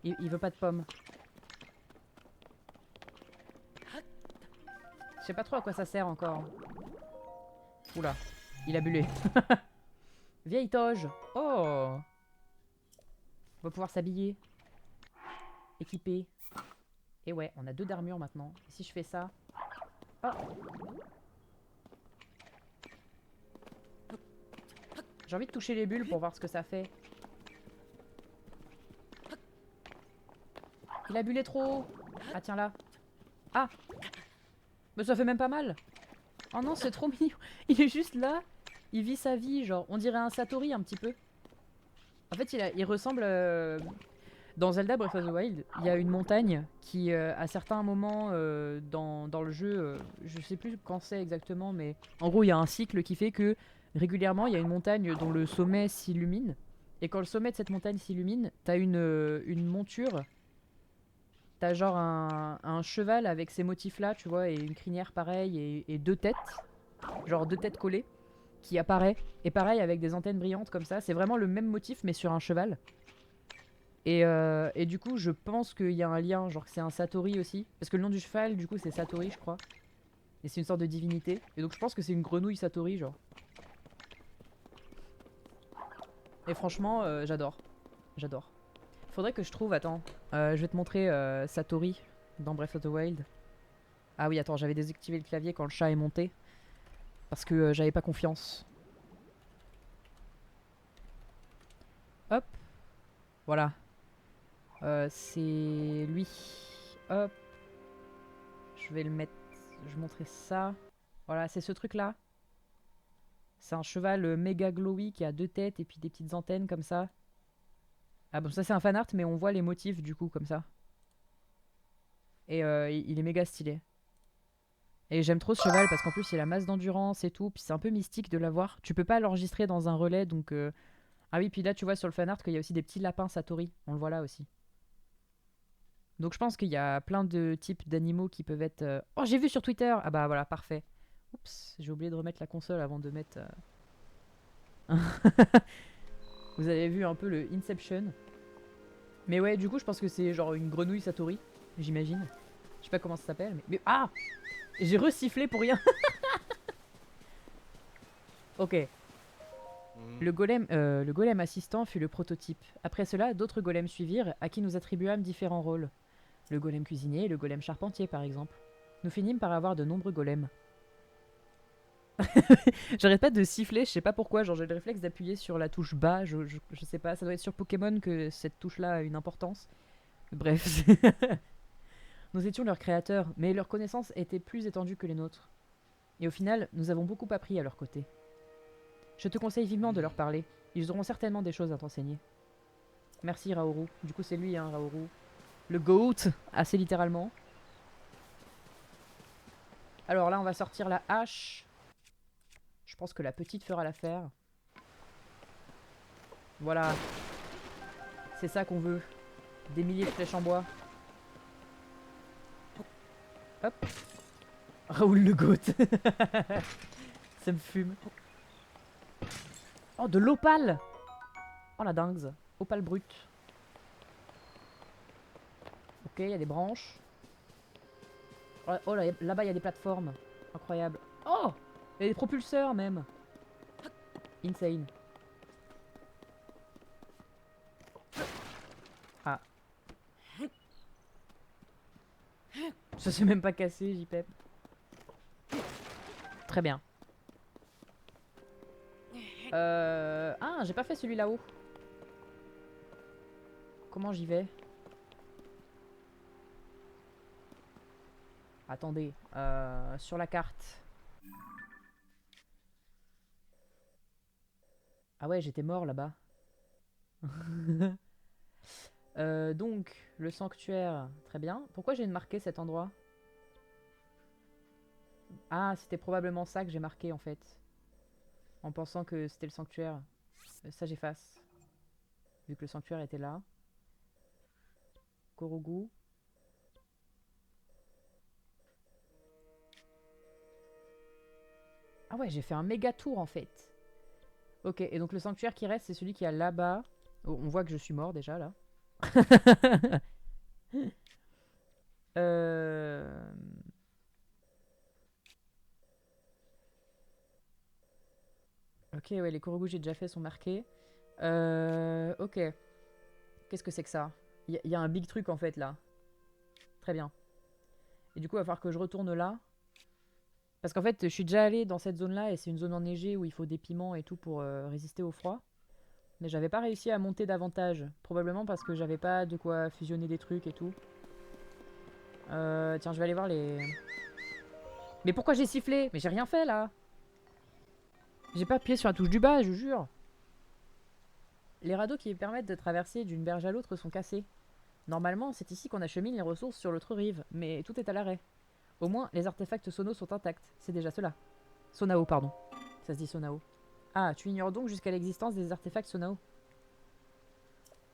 Il veut pas de pomme. Je sais pas trop à quoi ça sert encore. Oula, il a bullé. Vieille toge. Oh! On va pouvoir s'habiller. Équiper. Et ouais, on a 2 d'armure maintenant. Et si je fais ça... Oh! J'ai envie de toucher les bulles pour voir ce que ça fait. Il a bullé trop haut. Ah tiens là. Ah! Mais ça fait même pas mal. Oh non, c'est trop mignon. Il est juste là. Il vit sa vie, genre. On dirait un Satori un petit peu. En fait, il ressemble... Dans Zelda Breath of the Wild, il y a une montagne qui, à certains moments dans le jeu, je sais plus quand c'est exactement, mais en gros, il y a un cycle qui fait que régulièrement, il y a une montagne dont le sommet s'illumine. Et quand le sommet de cette montagne s'illumine, t'as une monture. T'as genre un cheval avec ces motifs-là, tu vois, et une crinière pareille, et 2 têtes, genre 2 têtes collées, qui apparaît. Et pareil, avec des antennes brillantes comme ça. C'est vraiment le même motif, mais sur un cheval. Et du coup, je pense qu'il y a un lien, genre que c'est un Satori aussi. Parce que le nom du cheval, du coup, c'est Satori, je crois. Et c'est une sorte de divinité. Et donc je pense que c'est une grenouille Satori, genre. Et franchement, j'adore. J'adore. Faudrait que je trouve, attends. Je vais te montrer Satori dans Breath of the Wild. Ah oui, attends, j'avais désactivé le clavier quand le chat est monté. Parce que j'avais pas confiance. Hop. Voilà. C'est lui. Hop. Je vais le mettre... Je vais montrer ça. Voilà, c'est ce truc-là. C'est un cheval méga glowy qui a 2 têtes et puis des petites antennes comme ça. Ah bon, ça c'est un fan art, mais on voit les motifs du coup comme ça. Et il est méga stylé. Et j'aime trop ce cheval parce qu'en plus il a masse d'endurance et tout. Puis c'est un peu mystique de l'avoir. Tu peux pas l'enregistrer dans un relais donc... Ah oui, puis là tu vois sur le fan art qu'il y a aussi des petits lapins Satori. On le voit là aussi. Donc je pense qu'il y a plein de types d'animaux qui peuvent être... Oh, j'ai vu sur Twitter! Ah bah voilà, parfait. Oups, j'ai oublié de remettre la console avant de mettre... Vous avez vu un peu le Inception. Mais ouais, du coup, je pense que c'est genre une grenouille Satori, j'imagine. Je sais pas comment ça s'appelle, mais... Ah! J'ai resifflé pour rien. Ok. Le golem assistant fut le prototype. Après cela, d'autres golems suivirent, à qui nous attribuâmes différents rôles. Le golem cuisinier et le golem charpentier, par exemple. Nous finîmes par avoir de nombreux golems. J'arrête pas de siffler, je sais pas pourquoi, genre j'ai le réflexe d'appuyer sur la touche bas, je sais pas, ça doit être sur Pokémon que cette touche-là a une importance. Bref. Nous étions leurs créateurs, mais leurs connaissances étaient plus étendues que les nôtres. Et au final, nous avons beaucoup appris à leur côté. Je te conseille vivement de leur parler, ils auront certainement des choses à t'enseigner. Merci Raoru, du coup c'est lui hein, Raoru. Le GOAT, assez littéralement. Alors là on va sortir la hache. Je pense que la petite fera l'affaire. Voilà. C'est ça qu'on veut. Des milliers de flèches en bois. Hop. Raoul le goat. Ça me fume. Oh, de l'opale. Oh la dingue. Opale brute. Ok, il y a des branches. Oh là-bas, il y a des plateformes. Incroyable. Oh, il y a des propulseurs même. Insane. Ah. Ça s'est même pas cassé, JPEP. Très bien. Ah, j'ai pas fait celui là-haut. Comment j'y vais? Attendez. Sur la carte. Ah ouais, j'étais mort là-bas. Donc, le sanctuaire. Très bien. Pourquoi j'ai marqué cet endroit? Ah, c'était probablement ça que j'ai marqué en fait. En pensant que c'était le sanctuaire. Ça, j'efface. Vu que le sanctuaire était là. Korogu. Ah ouais, j'ai fait un méga tour en fait. Ok, et donc le sanctuaire qui reste, c'est celui qui est là-bas. Oh, on voit que je suis mort déjà là. euh... Ok, ouais, les Korogu j'ai déjà fait sont marqués. Ok. Qu'est-ce que c'est que ça? Il y a un big truc en fait là. Très bien. Et du coup, il va falloir que je retourne là. Parce qu'en fait, je suis déjà allé dans cette zone-là et c'est une zone enneigée où il faut des piments et tout pour résister au froid. Mais j'avais pas réussi à monter davantage. Probablement parce que j'avais pas de quoi fusionner des trucs et tout. Tiens, je vais aller voir les... Mais pourquoi j'ai sifflé? Mais j'ai rien fait là. J'ai pas appuyé sur la touche du bas, je jure. Les radeaux qui permettent de traverser d'une berge à l'autre sont cassés. Normalement, c'est ici qu'on achemine les ressources sur l'autre rive, mais tout est à l'arrêt. Au moins, les artefacts Sono sont intacts. C'est déjà cela. Sonao, pardon. Ça se dit Sonao. Ah, tu ignores donc jusqu'à l'existence des artefacts Sonao.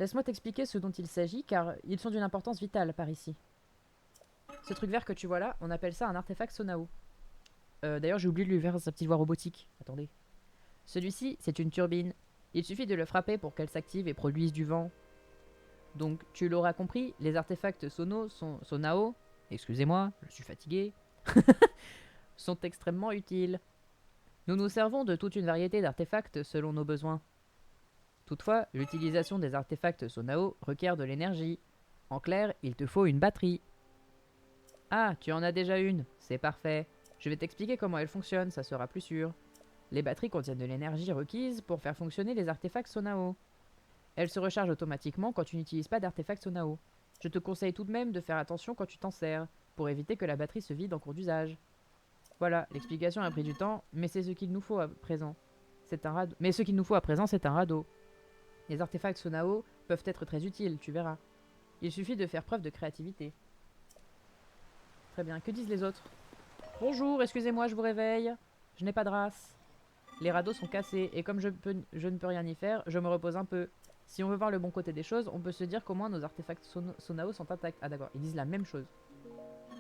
Laisse-moi t'expliquer ce dont il s'agit, car ils sont d'une importance vitale par ici. Ce truc vert que tu vois là, on appelle ça un artefact Sonao. D'ailleurs, j'ai oublié de lui faire sa petite voix robotique. Attendez. Celui-ci, c'est une turbine. Il suffit de le frapper pour qu'elle s'active et produise du vent. Donc, tu l'auras compris, les artefacts Sonao, excusez-moi, je suis fatigué, sont extrêmement utiles. Nous nous servons de toute une variété d'artefacts selon nos besoins. Toutefois, l'utilisation des artefacts Sonao requiert de l'énergie. En clair, il te faut une batterie. Ah, tu en as déjà une, c'est parfait. Je vais t'expliquer comment elle fonctionne, ça sera plus sûr. Les batteries contiennent de l'énergie requise pour faire fonctionner les artefacts Sonao. Elles se rechargent automatiquement quand tu n'utilises pas d'artefacts Sonao. Je te conseille tout de même de faire attention quand tu t'en sers, pour éviter que la batterie se vide en cours d'usage. Voilà, l'explication a pris du temps, mais c'est ce qu'il nous faut à présent. C'est un radeau. Mais ce qu'il nous faut à présent, c'est un radeau. Les artefacts Sonao peuvent être très utiles, tu verras. Il suffit de faire preuve de créativité. Très bien, que disent les autres? Bonjour, excusez-moi, je vous réveille. Je n'ai pas de race. Les radeaux sont cassés, et comme je ne peux rien y faire, je me repose un peu. Si on veut voir le bon côté des choses, on peut se dire qu'au moins nos artefacts Sonao sont intacts. Ah d'accord, ils disent la même chose.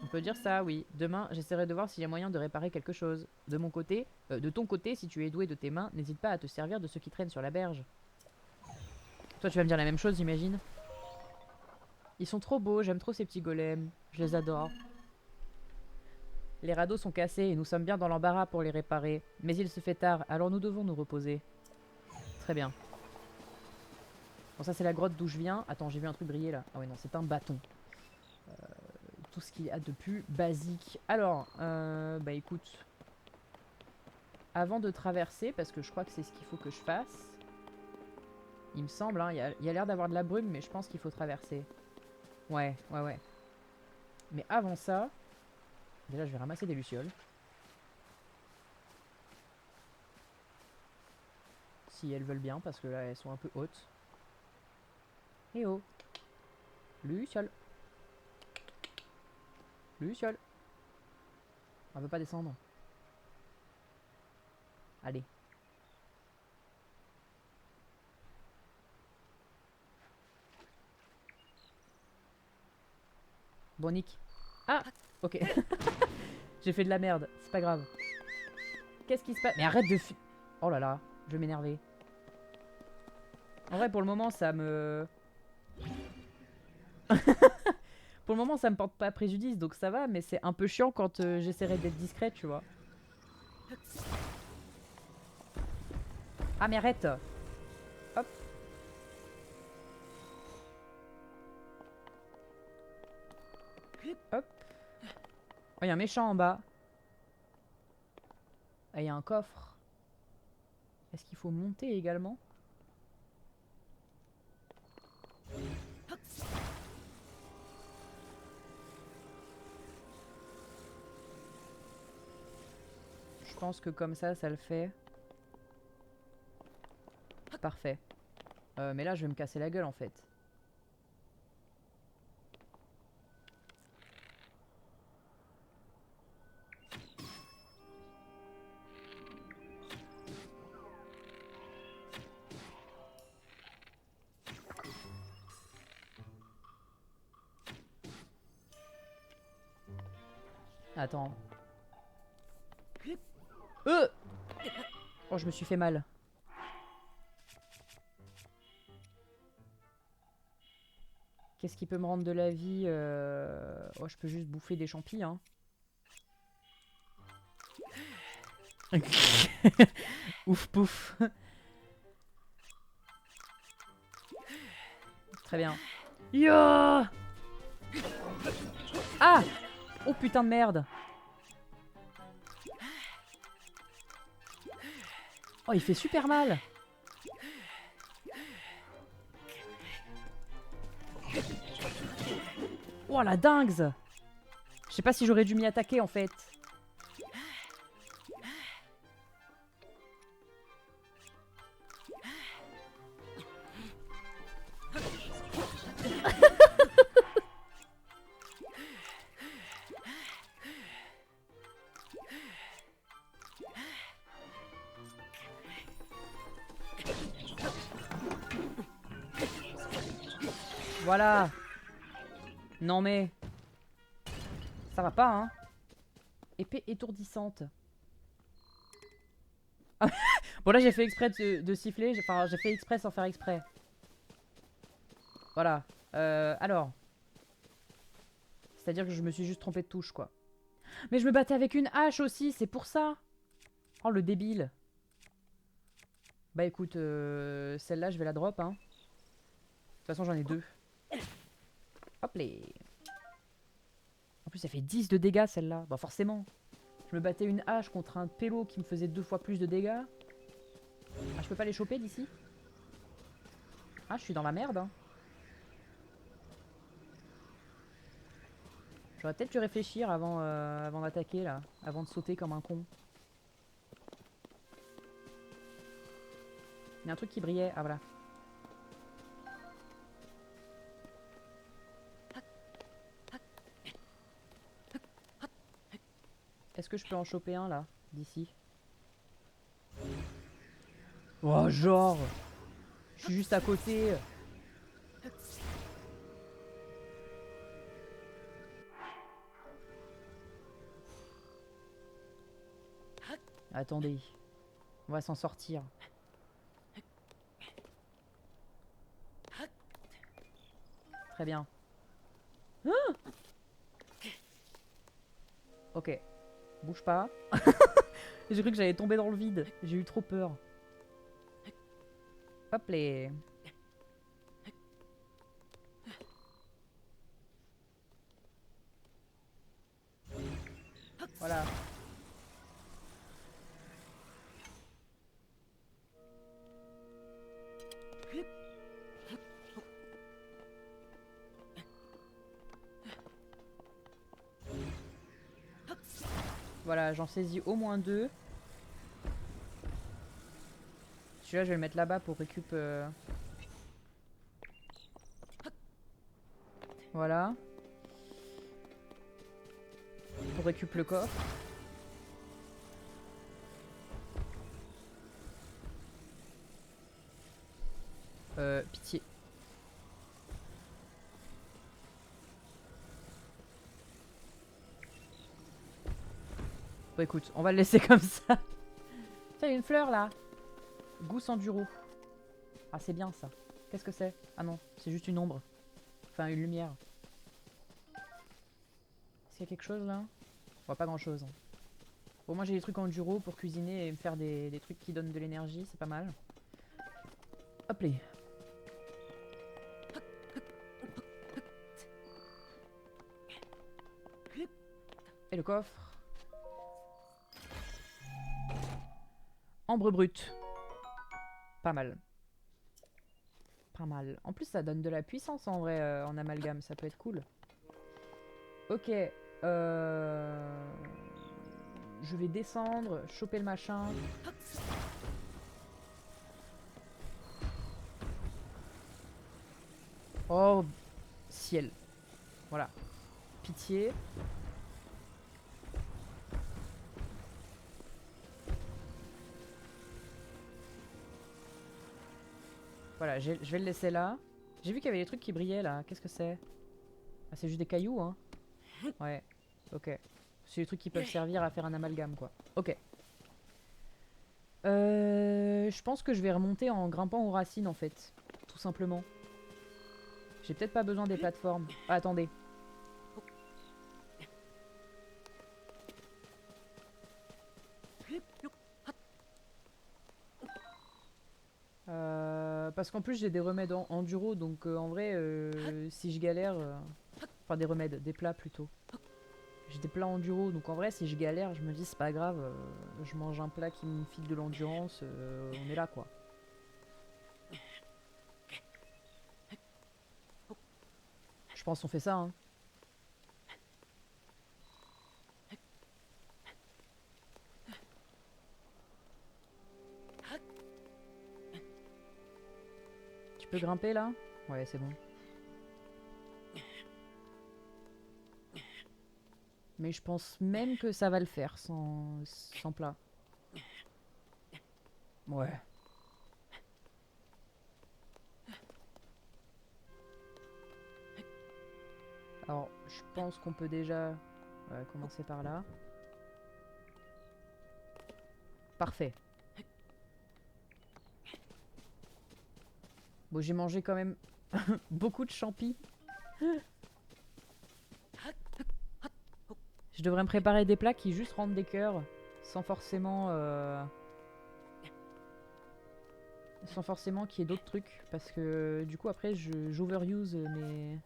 On peut dire ça, oui. Demain, j'essaierai de voir s'il y a moyen de réparer quelque chose. De mon côté, de ton côté, si tu es doué de tes mains, n'hésite pas à te servir de ceux qui traînent sur la berge. Toi, tu vas me dire la même chose, j'imagine. Ils sont trop beaux, j'aime trop ces petits golems. Je les adore. Les radeaux sont cassés et nous sommes bien dans l'embarras pour les réparer. Mais il se fait tard, alors nous devons nous reposer. Très bien. Bon, ça c'est la grotte d'où je viens. Attends, j'ai vu un truc briller là. Ah ouais, non, c'est un bâton. Tout ce qu'il y a de plus basique. Alors, bah écoute. Avant de traverser, parce que je crois que c'est ce qu'il faut que je fasse. Il me semble, hein, il y a l'air d'avoir de la brume, mais je pense qu'il faut traverser. Ouais, ouais, ouais. Mais avant ça, déjà je vais ramasser des lucioles. Si elles veulent bien, parce que là elles sont un peu hautes. Eh oh, luciole. Luciole. On veut pas descendre. Allez. Bonique. Ah, ok. J'ai fait de la merde, c'est pas grave. Qu'est-ce qui se passe? Mais arrête de oh là là, je vais m'énerver. En vrai, pour le moment, ça me... Pour le moment, ça me porte pas préjudice, donc ça va, mais c'est un peu chiant quand j'essaierai d'être discret, tu vois. Ah, mais arrête! Hop. Hop. Oh, il y a un méchant en bas. Ah, il y a un coffre. Est-ce qu'il faut monter également? Je pense que comme ça le fait. Parfait. Mais là, je vais me casser la gueule en fait. Attends. Oh, je me suis fait mal. Qu'est-ce qui peut me rendre de la vie? Oh, je peux juste bouffer des champis, hein. Ouf pouf. Très bien. Yo. Ah. Oh putain de merde. Oh, il fait super mal. Oh la dingue. Je sais pas si j'aurais dû m'y attaquer en fait. Voilà. Non mais... Ça va pas, hein. Épée étourdissante. Ah, bon là j'ai fait exprès de siffler. Enfin j'ai fait exprès sans faire exprès. Voilà. Alors. C'est-à-dire que je me suis juste trompé de touche quoi. Mais je me battais avec une hache aussi, c'est pour ça. Oh le débile. Bah écoute, celle-là je vais la drop, hein. De toute façon j'en ai deux. Hop les. En plus, ça fait 10 de dégâts celle-là. Bah forcément. Je me battais une hache contre un pélo qui me faisait 2 fois plus de dégâts. Ah, je peux pas les choper d'ici? Ah, je suis dans la merde. Hein. J'aurais peut-être dû réfléchir avant d'attaquer là. Avant de sauter comme un con. Il y a un truc qui brillait. Ah voilà. Est-ce que je peux en choper un là? D'ici? Oh, genre! Je suis juste à côté. Attendez. On va s'en sortir. Très bien. Ah, ok. Bouge pas. J'ai cru que j'allais tomber dans le vide. J'ai eu trop peur. Hop les. Voilà. Voilà, j'en saisis au moins 2. Celui-là, je vais le mettre là-bas pour récup. Voilà. Pour récup le coffre. Pitié. Bon, écoute, on va le laisser comme ça. Tiens, il y a une fleur là. Gousse enduro. Ah, c'est bien ça. Qu'est-ce que c'est? Ah non, c'est juste une ombre. Enfin, une lumière. Est-ce qu'il y a quelque chose là? Bon, pas grand chose. Hein. Bon, moi j'ai des trucs enduro pour cuisiner et me faire des trucs qui donnent de l'énergie, c'est pas mal. Hop les. Et le coffre. Ambre brute. Pas mal. Pas mal. En plus, ça donne de la puissance en vrai en amalgame. Ça peut être cool. Ok. Je vais descendre, choper le machin. Oh, ciel. Voilà. Pitié. Voilà, je vais le laisser là. J'ai vu qu'il y avait des trucs qui brillaient là. Qu'est-ce que c'est? Ah, c'est juste des cailloux, hein. Ouais, ok. C'est des trucs qui peuvent servir à faire un amalgame, quoi. Ok. Je pense que je vais remonter en grimpant aux racines, en fait. Tout simplement. J'ai peut-être pas besoin des plateformes. Ah, attendez. Parce qu'en plus j'ai des remèdes enduro, donc en vrai, si je galère... Enfin des remèdes, des plats plutôt. J'ai des plats enduro, donc en vrai si je galère, je me dis c'est pas grave, je mange un plat qui me file de l'endurance, on est là quoi. Je pense qu'on fait ça, hein. Tu peux grimper là? Ouais, c'est bon. Mais je pense même que ça va le faire sans plat. Ouais. Alors, je pense qu'on peut déjà commencer par là. Parfait. Bon, j'ai mangé quand même beaucoup de champis. Je devrais me préparer des plats qui juste rendent des cœurs, sans forcément... sans forcément qu'il y ait d'autres trucs, parce que du coup après j'overuse mes...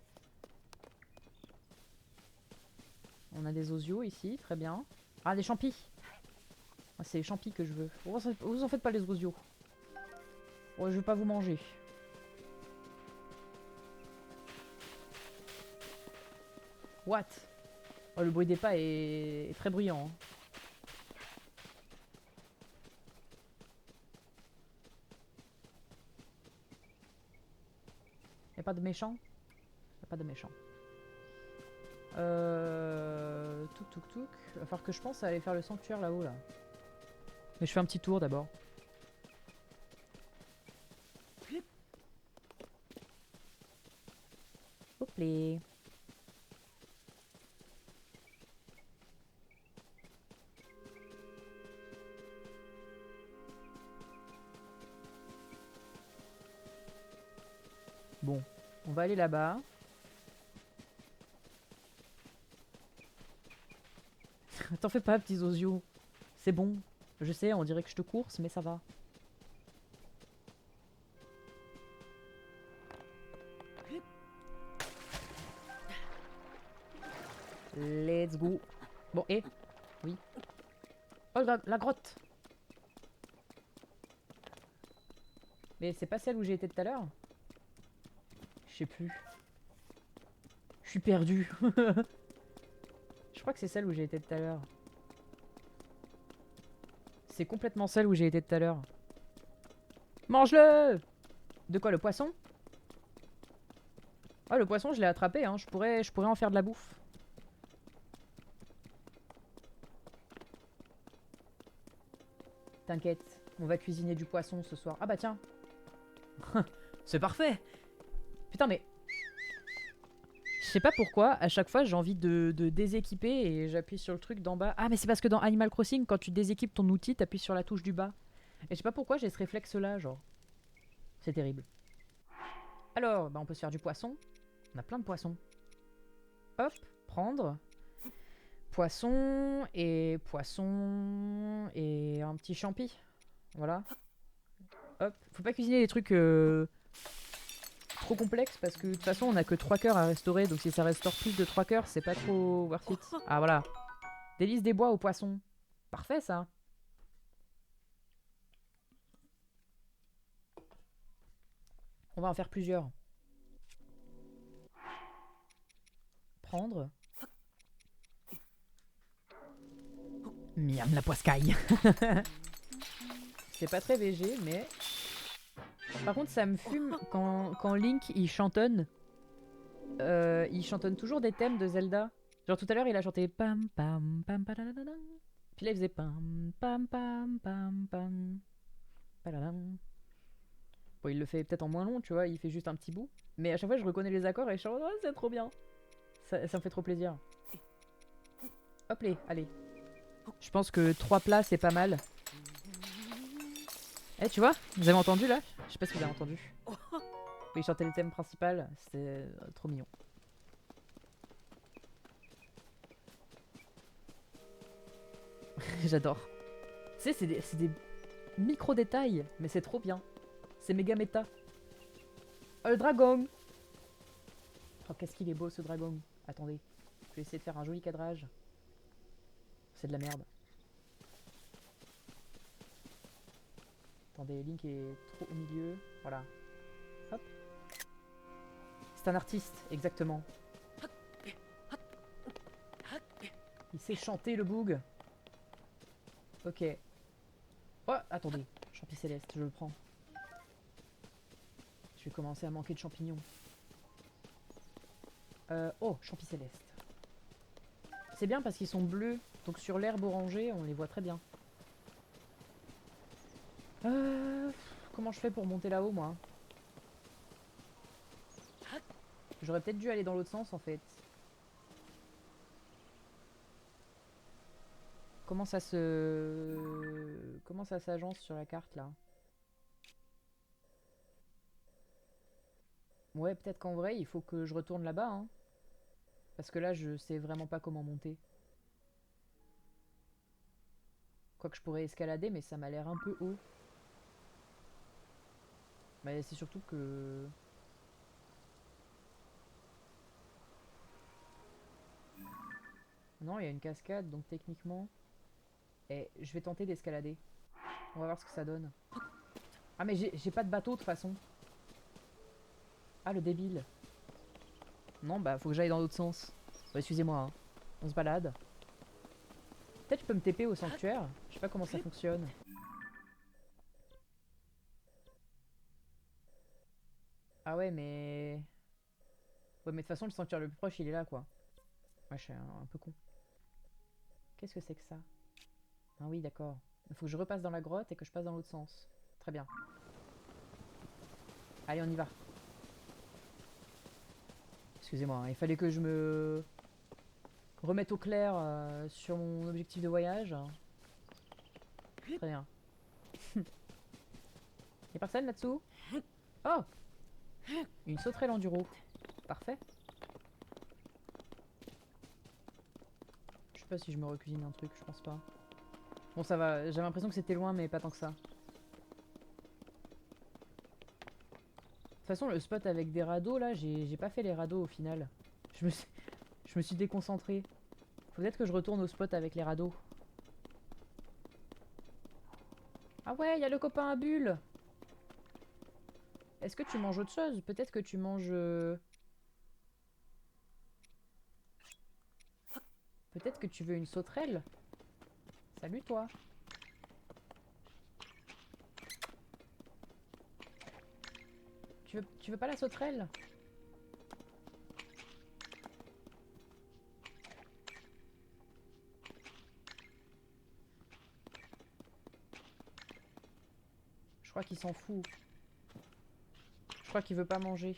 On a des osios ici, très bien. Ah, des champis. Ah, c'est les champis que je veux. Vous en faites pas les osios. Oh, je vais pas vous manger. What? Oh, le bruit des pas est très bruyant, hein. Y'a pas de méchant? Y'a pas de méchant. Touk touk touk. Il va falloir que je pense à aller faire le sanctuaire là-haut là. Mais je fais un petit tour d'abord. Hop là. Bon, on va aller là-bas. T'en fais pas, petits osios. C'est bon. Je sais, on dirait que je te course, mais ça va. Let's go. Bon, et oui. Oh, la grotte. Mais c'est pas celle où j'ai été tout à l'heure? Je sais plus. Je suis perdu. Je crois que c'est celle où j'ai été tout à l'heure. C'est complètement celle où j'ai été tout à l'heure. Mange-le! De quoi, le poisson? Ah, le poisson, je l'ai attrapé, hein. Je pourrais en faire de la bouffe. T'inquiète, on va cuisiner du poisson ce soir. Ah bah tiens. C'est parfait. Putain, mais... Je sais pas pourquoi, à chaque fois j'ai envie de déséquiper et j'appuie sur le truc d'en bas. Ah mais c'est parce que dans Animal Crossing, quand tu déséquipes ton outil, t'appuies sur la touche du bas. Et je sais pas pourquoi j'ai ce réflexe là, genre. C'est terrible. Alors, bah on peut se faire du poisson. On a plein de poissons. Hop, prendre. Poisson et un petit champi. Voilà. Hop, faut pas cuisiner des trucs trop complexes parce que de toute façon on a que 3 cœurs à restaurer, donc si ça restaure plus de 3 cœurs, c'est pas trop worth it. Ah voilà. Délice des bois au poisson. Parfait ça. On va en faire plusieurs. Prendre. Miam, la poiscaille. C'est pas très végé, mais... Par contre, ça me fume quand Link, il chantonne. Il chantonne toujours des thèmes de Zelda. Genre tout à l'heure, il a chanté pam pam pam padadadam. Puis là, il faisait pam pam pam pam pam padadam. Bon, il le fait peut-être en moins long, tu vois, il fait juste un petit bout. Mais à chaque fois, je reconnais les accords et je chante, oh, c'est trop bien. Ça me fait trop plaisir. Hop les, allez. Je pense que 3 plats, c'est pas mal. Eh, tu vois, vous avez entendu là? Je sais pas si vous avez entendu. Il chantait le thème principal, c'était trop mignon. J'adore. Tu sais, c'est des micro-détails, mais c'est trop bien. C'est méga méta. Oh, le dragon! Oh, qu'est-ce qu'il est beau ce dragon. Attendez, je vais essayer de faire un joli cadrage. C'est de la merde. Attendez, Link est trop au milieu. Voilà. Hop. C'est un artiste, exactement. Il sait chanter le boug. Ok. Oh, attendez. Champi céleste, je le prends. Je vais commencer à manquer de champignons. Oh, champi céleste. C'est bien parce qu'ils sont bleus. Donc sur l'herbe orangée, on les voit très bien. Comment je fais pour monter là-haut, moi? J'aurais peut-être dû aller dans l'autre sens, en fait. Comment ça s'agence sur la carte, là? Ouais, peut-être qu'en vrai, il faut que je retourne là-bas, hein. Parce que là, je sais vraiment pas comment monter. Quoique je pourrais escalader, mais ça m'a l'air un peu haut. Mais c'est surtout que... Non, il y a une cascade, donc techniquement... Eh, je vais tenter d'escalader. On va voir ce que ça donne. Ah, mais j'ai pas de bateau, de toute façon. Ah, le débile. Non, bah, faut que j'aille dans l'autre sens. Bah, excusez-moi, hein. On se balade. Peut-être je peux me TP au sanctuaire. Je sais pas comment ça fonctionne. Ah ouais, mais... Ouais, mais de toute façon, le sanctuaire le plus proche, il est là, quoi. Ouais, je suis un peu con. Qu'est-ce que c'est que ça? Ah oui, d'accord. Il faut que je repasse dans la grotte et que je passe dans l'autre sens. Très bien. Allez, on y va. Excusez-moi, hein, il fallait que je me remette au clair sur mon objectif de voyage. Très bien. Y'a personne là-dessous? Oh! Une sauterelle enduro. Parfait. Je sais pas si je me recuisine un truc, je pense pas. Bon, ça va, j'avais l'impression que c'était loin, mais pas tant que ça. De toute façon, le spot avec des radeaux, là, j'ai pas fait les radeaux au final. Je me suis déconcentré. Faut peut-être que je retourne au spot avec les radeaux. Ah ouais, il y a le copain à bulles. Est-ce que tu manges autre chose? Peut-être que tu manges... Peut-être que tu veux une sauterelle? Salut toi. Tu veux pas la sauterelle? Je crois qu'il s'en fout. Je crois qu'il veut pas manger.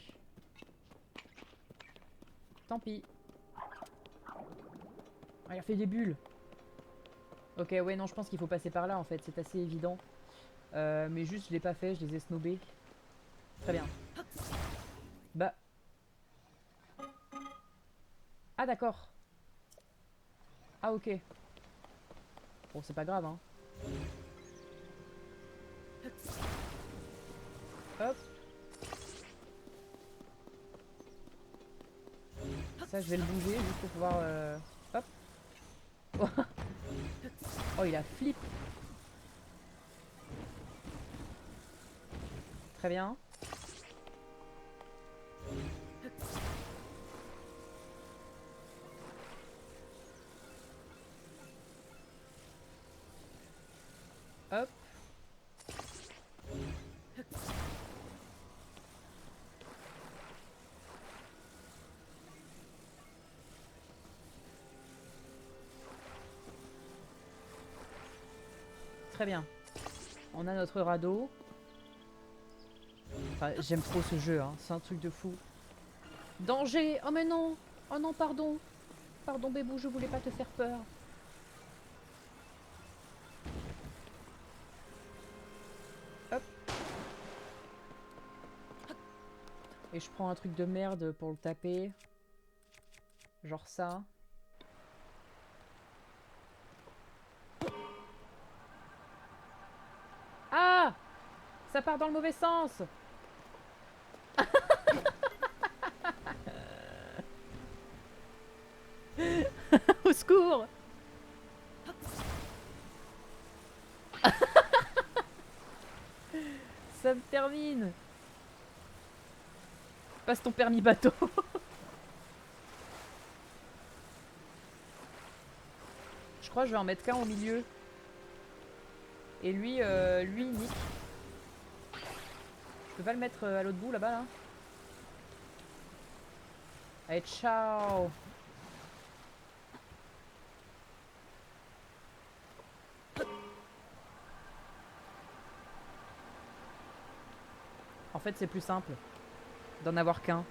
Tant pis. Ah, il a fait des bulles. Ok, ouais, non, je pense qu'il faut passer par là en fait, c'est assez évident. Mais juste, je l'ai pas fait, je les ai snobés. Très bien. Bah. Ah, d'accord. Ah, ok. Bon, c'est pas grave, hein. Hop. Ça, je vais le bouger juste pour pouvoir... Hop. Oh, il a flip. Très bien. Hop. Très bien. On a notre radeau. Enfin, j'aime trop ce jeu, hein. C'est un truc de fou. Danger! Oh mais non! Oh non, pardon! Pardon, bébou, je voulais pas te faire peur. Hop. Et je prends un truc de merde pour le taper. Genre ça. Ah! Ça part dans le mauvais sens! Au secours! Ça me termine! Passe ton permis bateau! Je crois que je vais en mettre qu'un au milieu. Et lui, nique. Je peux pas le mettre à l'autre bout là-bas là? Allez, ciao! En fait, c'est plus simple d'en avoir qu'un.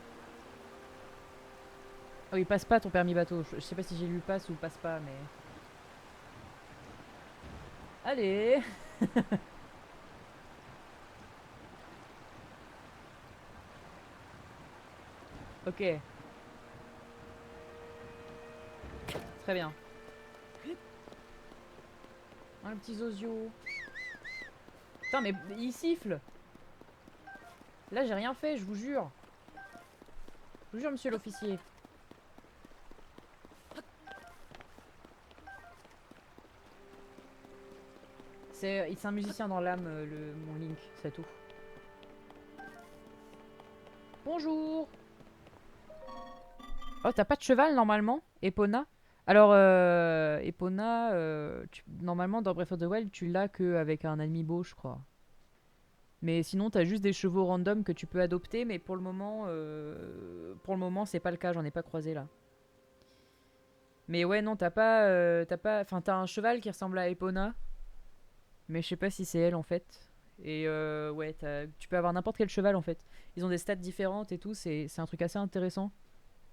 Oh, il passe pas ton permis bateau. Je sais pas si j'ai lu passe ou passe pas, mais. Allez! Ok. Très bien. Un petit zozio. Putain, mais il siffle! Là, j'ai rien fait, je vous jure. Je vous jure, monsieur l'officier. C'est un musicien dans l'âme, mon Link, c'est tout. Bonjour! Oh, t'as pas de cheval normalement, Epona? Alors, Epona, normalement dans Breath of the Wild, tu l'as qu'avec un amiibo, je crois. Mais sinon, t'as juste des chevaux random que tu peux adopter, mais pour le moment, c'est pas le cas, j'en ai pas croisé là. Mais ouais, non, enfin, t'as un cheval qui ressemble à Epona, mais je sais pas si c'est elle en fait. Et ouais, tu peux avoir n'importe quel cheval en fait. Ils ont des stats différentes et tout, c'est un truc assez intéressant.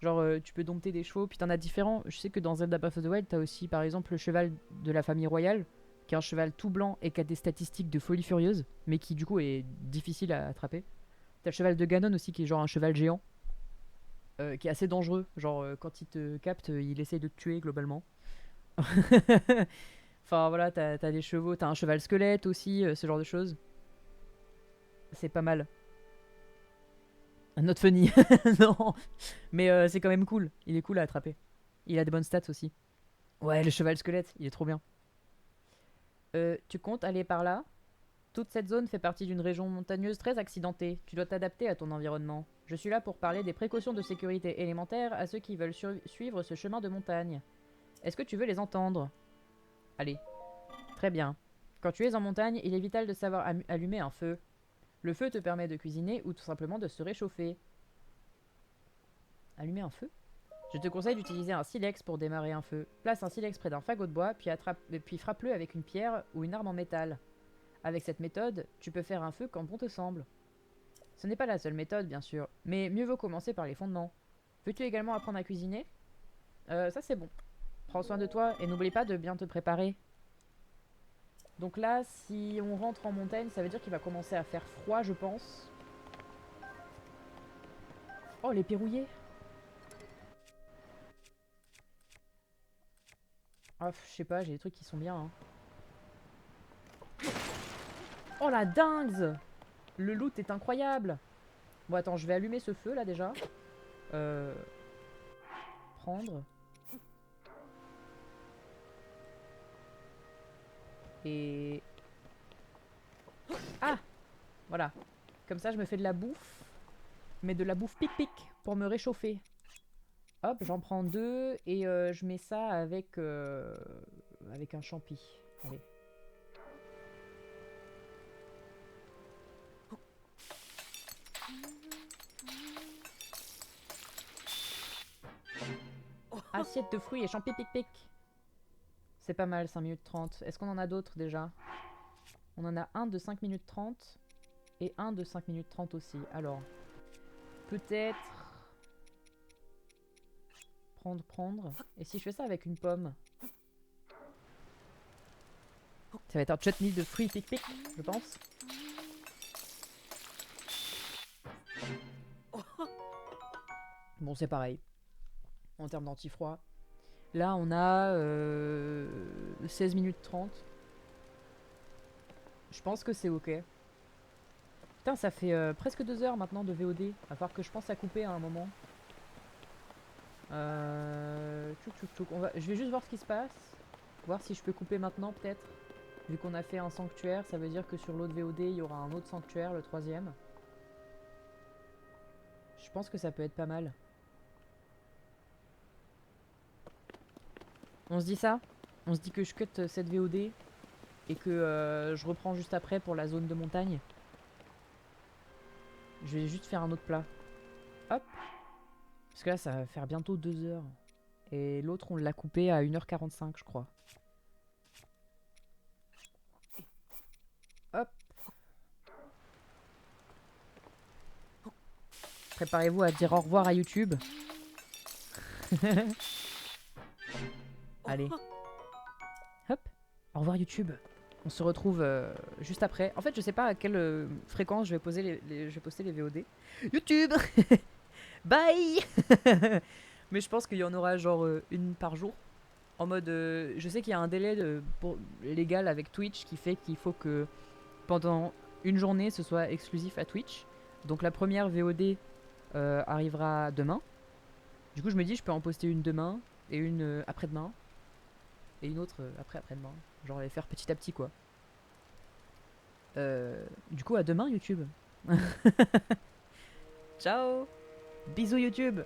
Genre, tu peux dompter des chevaux, puis t'en as différents. Je sais que dans Zelda Breath of the Wild, t'as aussi par exemple le cheval de la famille royale, qui est un cheval tout blanc et qui a des statistiques de folie furieuse, mais qui du coup est difficile à attraper. T'as le cheval de Ganon aussi, qui est genre un cheval géant, qui est assez dangereux. Genre, quand il te capte, il essaye de te tuer globalement. Enfin voilà, t'as des chevaux, t'as un cheval squelette aussi, ce genre de choses. C'est pas mal. Un autre funny. Non, mais c'est quand même cool. Il est cool à attraper. Il a des bonnes stats aussi. Ouais, le cheval squelette, il est trop bien. Tu comptes aller par là? Toute cette zone fait partie d'une région montagneuse très accidentée. Tu dois t'adapter à ton environnement. Je suis là pour parler des précautions de sécurité élémentaires à ceux qui veulent suivre ce chemin de montagne. Est-ce que tu veux les entendre? Allez, très bien. Quand tu es en montagne, il est vital de savoir allumer un feu. Le feu te permet de cuisiner ou tout simplement de se réchauffer. Allumer un feu? Je te conseille d'utiliser un silex pour démarrer un feu. Place un silex près d'un fagot de bois, puis frappe-le avec une pierre ou une arme en métal. Avec cette méthode, tu peux faire un feu quand bon te semble. Ce n'est pas la seule méthode, bien sûr, mais mieux vaut commencer par les fondements. Veux-tu également apprendre à cuisiner? Ça c'est bon. Prends soin de toi et n'oublie pas de bien te préparer. Donc là, si on rentre en montagne, ça veut dire qu'il va commencer à faire froid, je pense. Oh, les pirouillés! Ah, je sais pas, j'ai des trucs qui sont bien, hein. Oh la dingue! Le loot est incroyable! Bon, attends, je vais allumer ce feu là déjà. Euh... Prendre. Et... Ah! Voilà. Comme ça, je me fais de la bouffe. Mais de la bouffe pic-pic pour me réchauffer. Hop, j'en prends deux et je mets ça avec un champi. Allez. assiette de fruits et champi pic pic. C'est pas mal, 5 minutes 30. Est-ce qu'on en a d'autres déjà? On en a un de 5 minutes 30 et un de 5 minutes 30 aussi. Alors, peut-être... Prendre. Et si je fais ça avec une pomme? Ça va être un chutney de fruits pic pic, je pense. Bon, c'est pareil. En termes d'antifroid. Là, on a 16 minutes 30. Je pense que c'est ok. Putain, ça fait presque 2 heures maintenant de VOD. À part que je pense à couper à un moment. Je vais juste voir ce qui se passe. Voir si je peux couper maintenant, peut-être. Vu qu'on a fait un sanctuaire, ça veut dire que sur l'autre VOD, il y aura un autre sanctuaire, le 3e. Je pense que ça peut être pas mal. On se dit ça? On se dit que je cut cette VOD et que je reprends juste après pour la zone de montagne. Je vais juste faire un autre plat. Hop. Parce que là, ça va faire bientôt 2 heures. Et l'autre, on l'a coupé à 1h45, je crois. Hop. Préparez-vous à dire au revoir à YouTube. Allez. Hop. Au revoir YouTube. On se retrouve juste après. En fait, je sais pas à quelle fréquence je vais poster les VOD. YouTube. Bye. Mais je pense qu'il y en aura genre une par jour. En mode, je sais qu'il y a un délai légal avec Twitch qui fait qu'il faut que pendant une journée ce soit exclusif à Twitch. Donc la première VOD arrivera demain. Du coup, je me dis, je peux en poster une demain et une après-demain. Et une autre après-demain. Genre les faire petit à petit quoi. Du coup, à demain YouTube. Ciao. Bisous YouTube.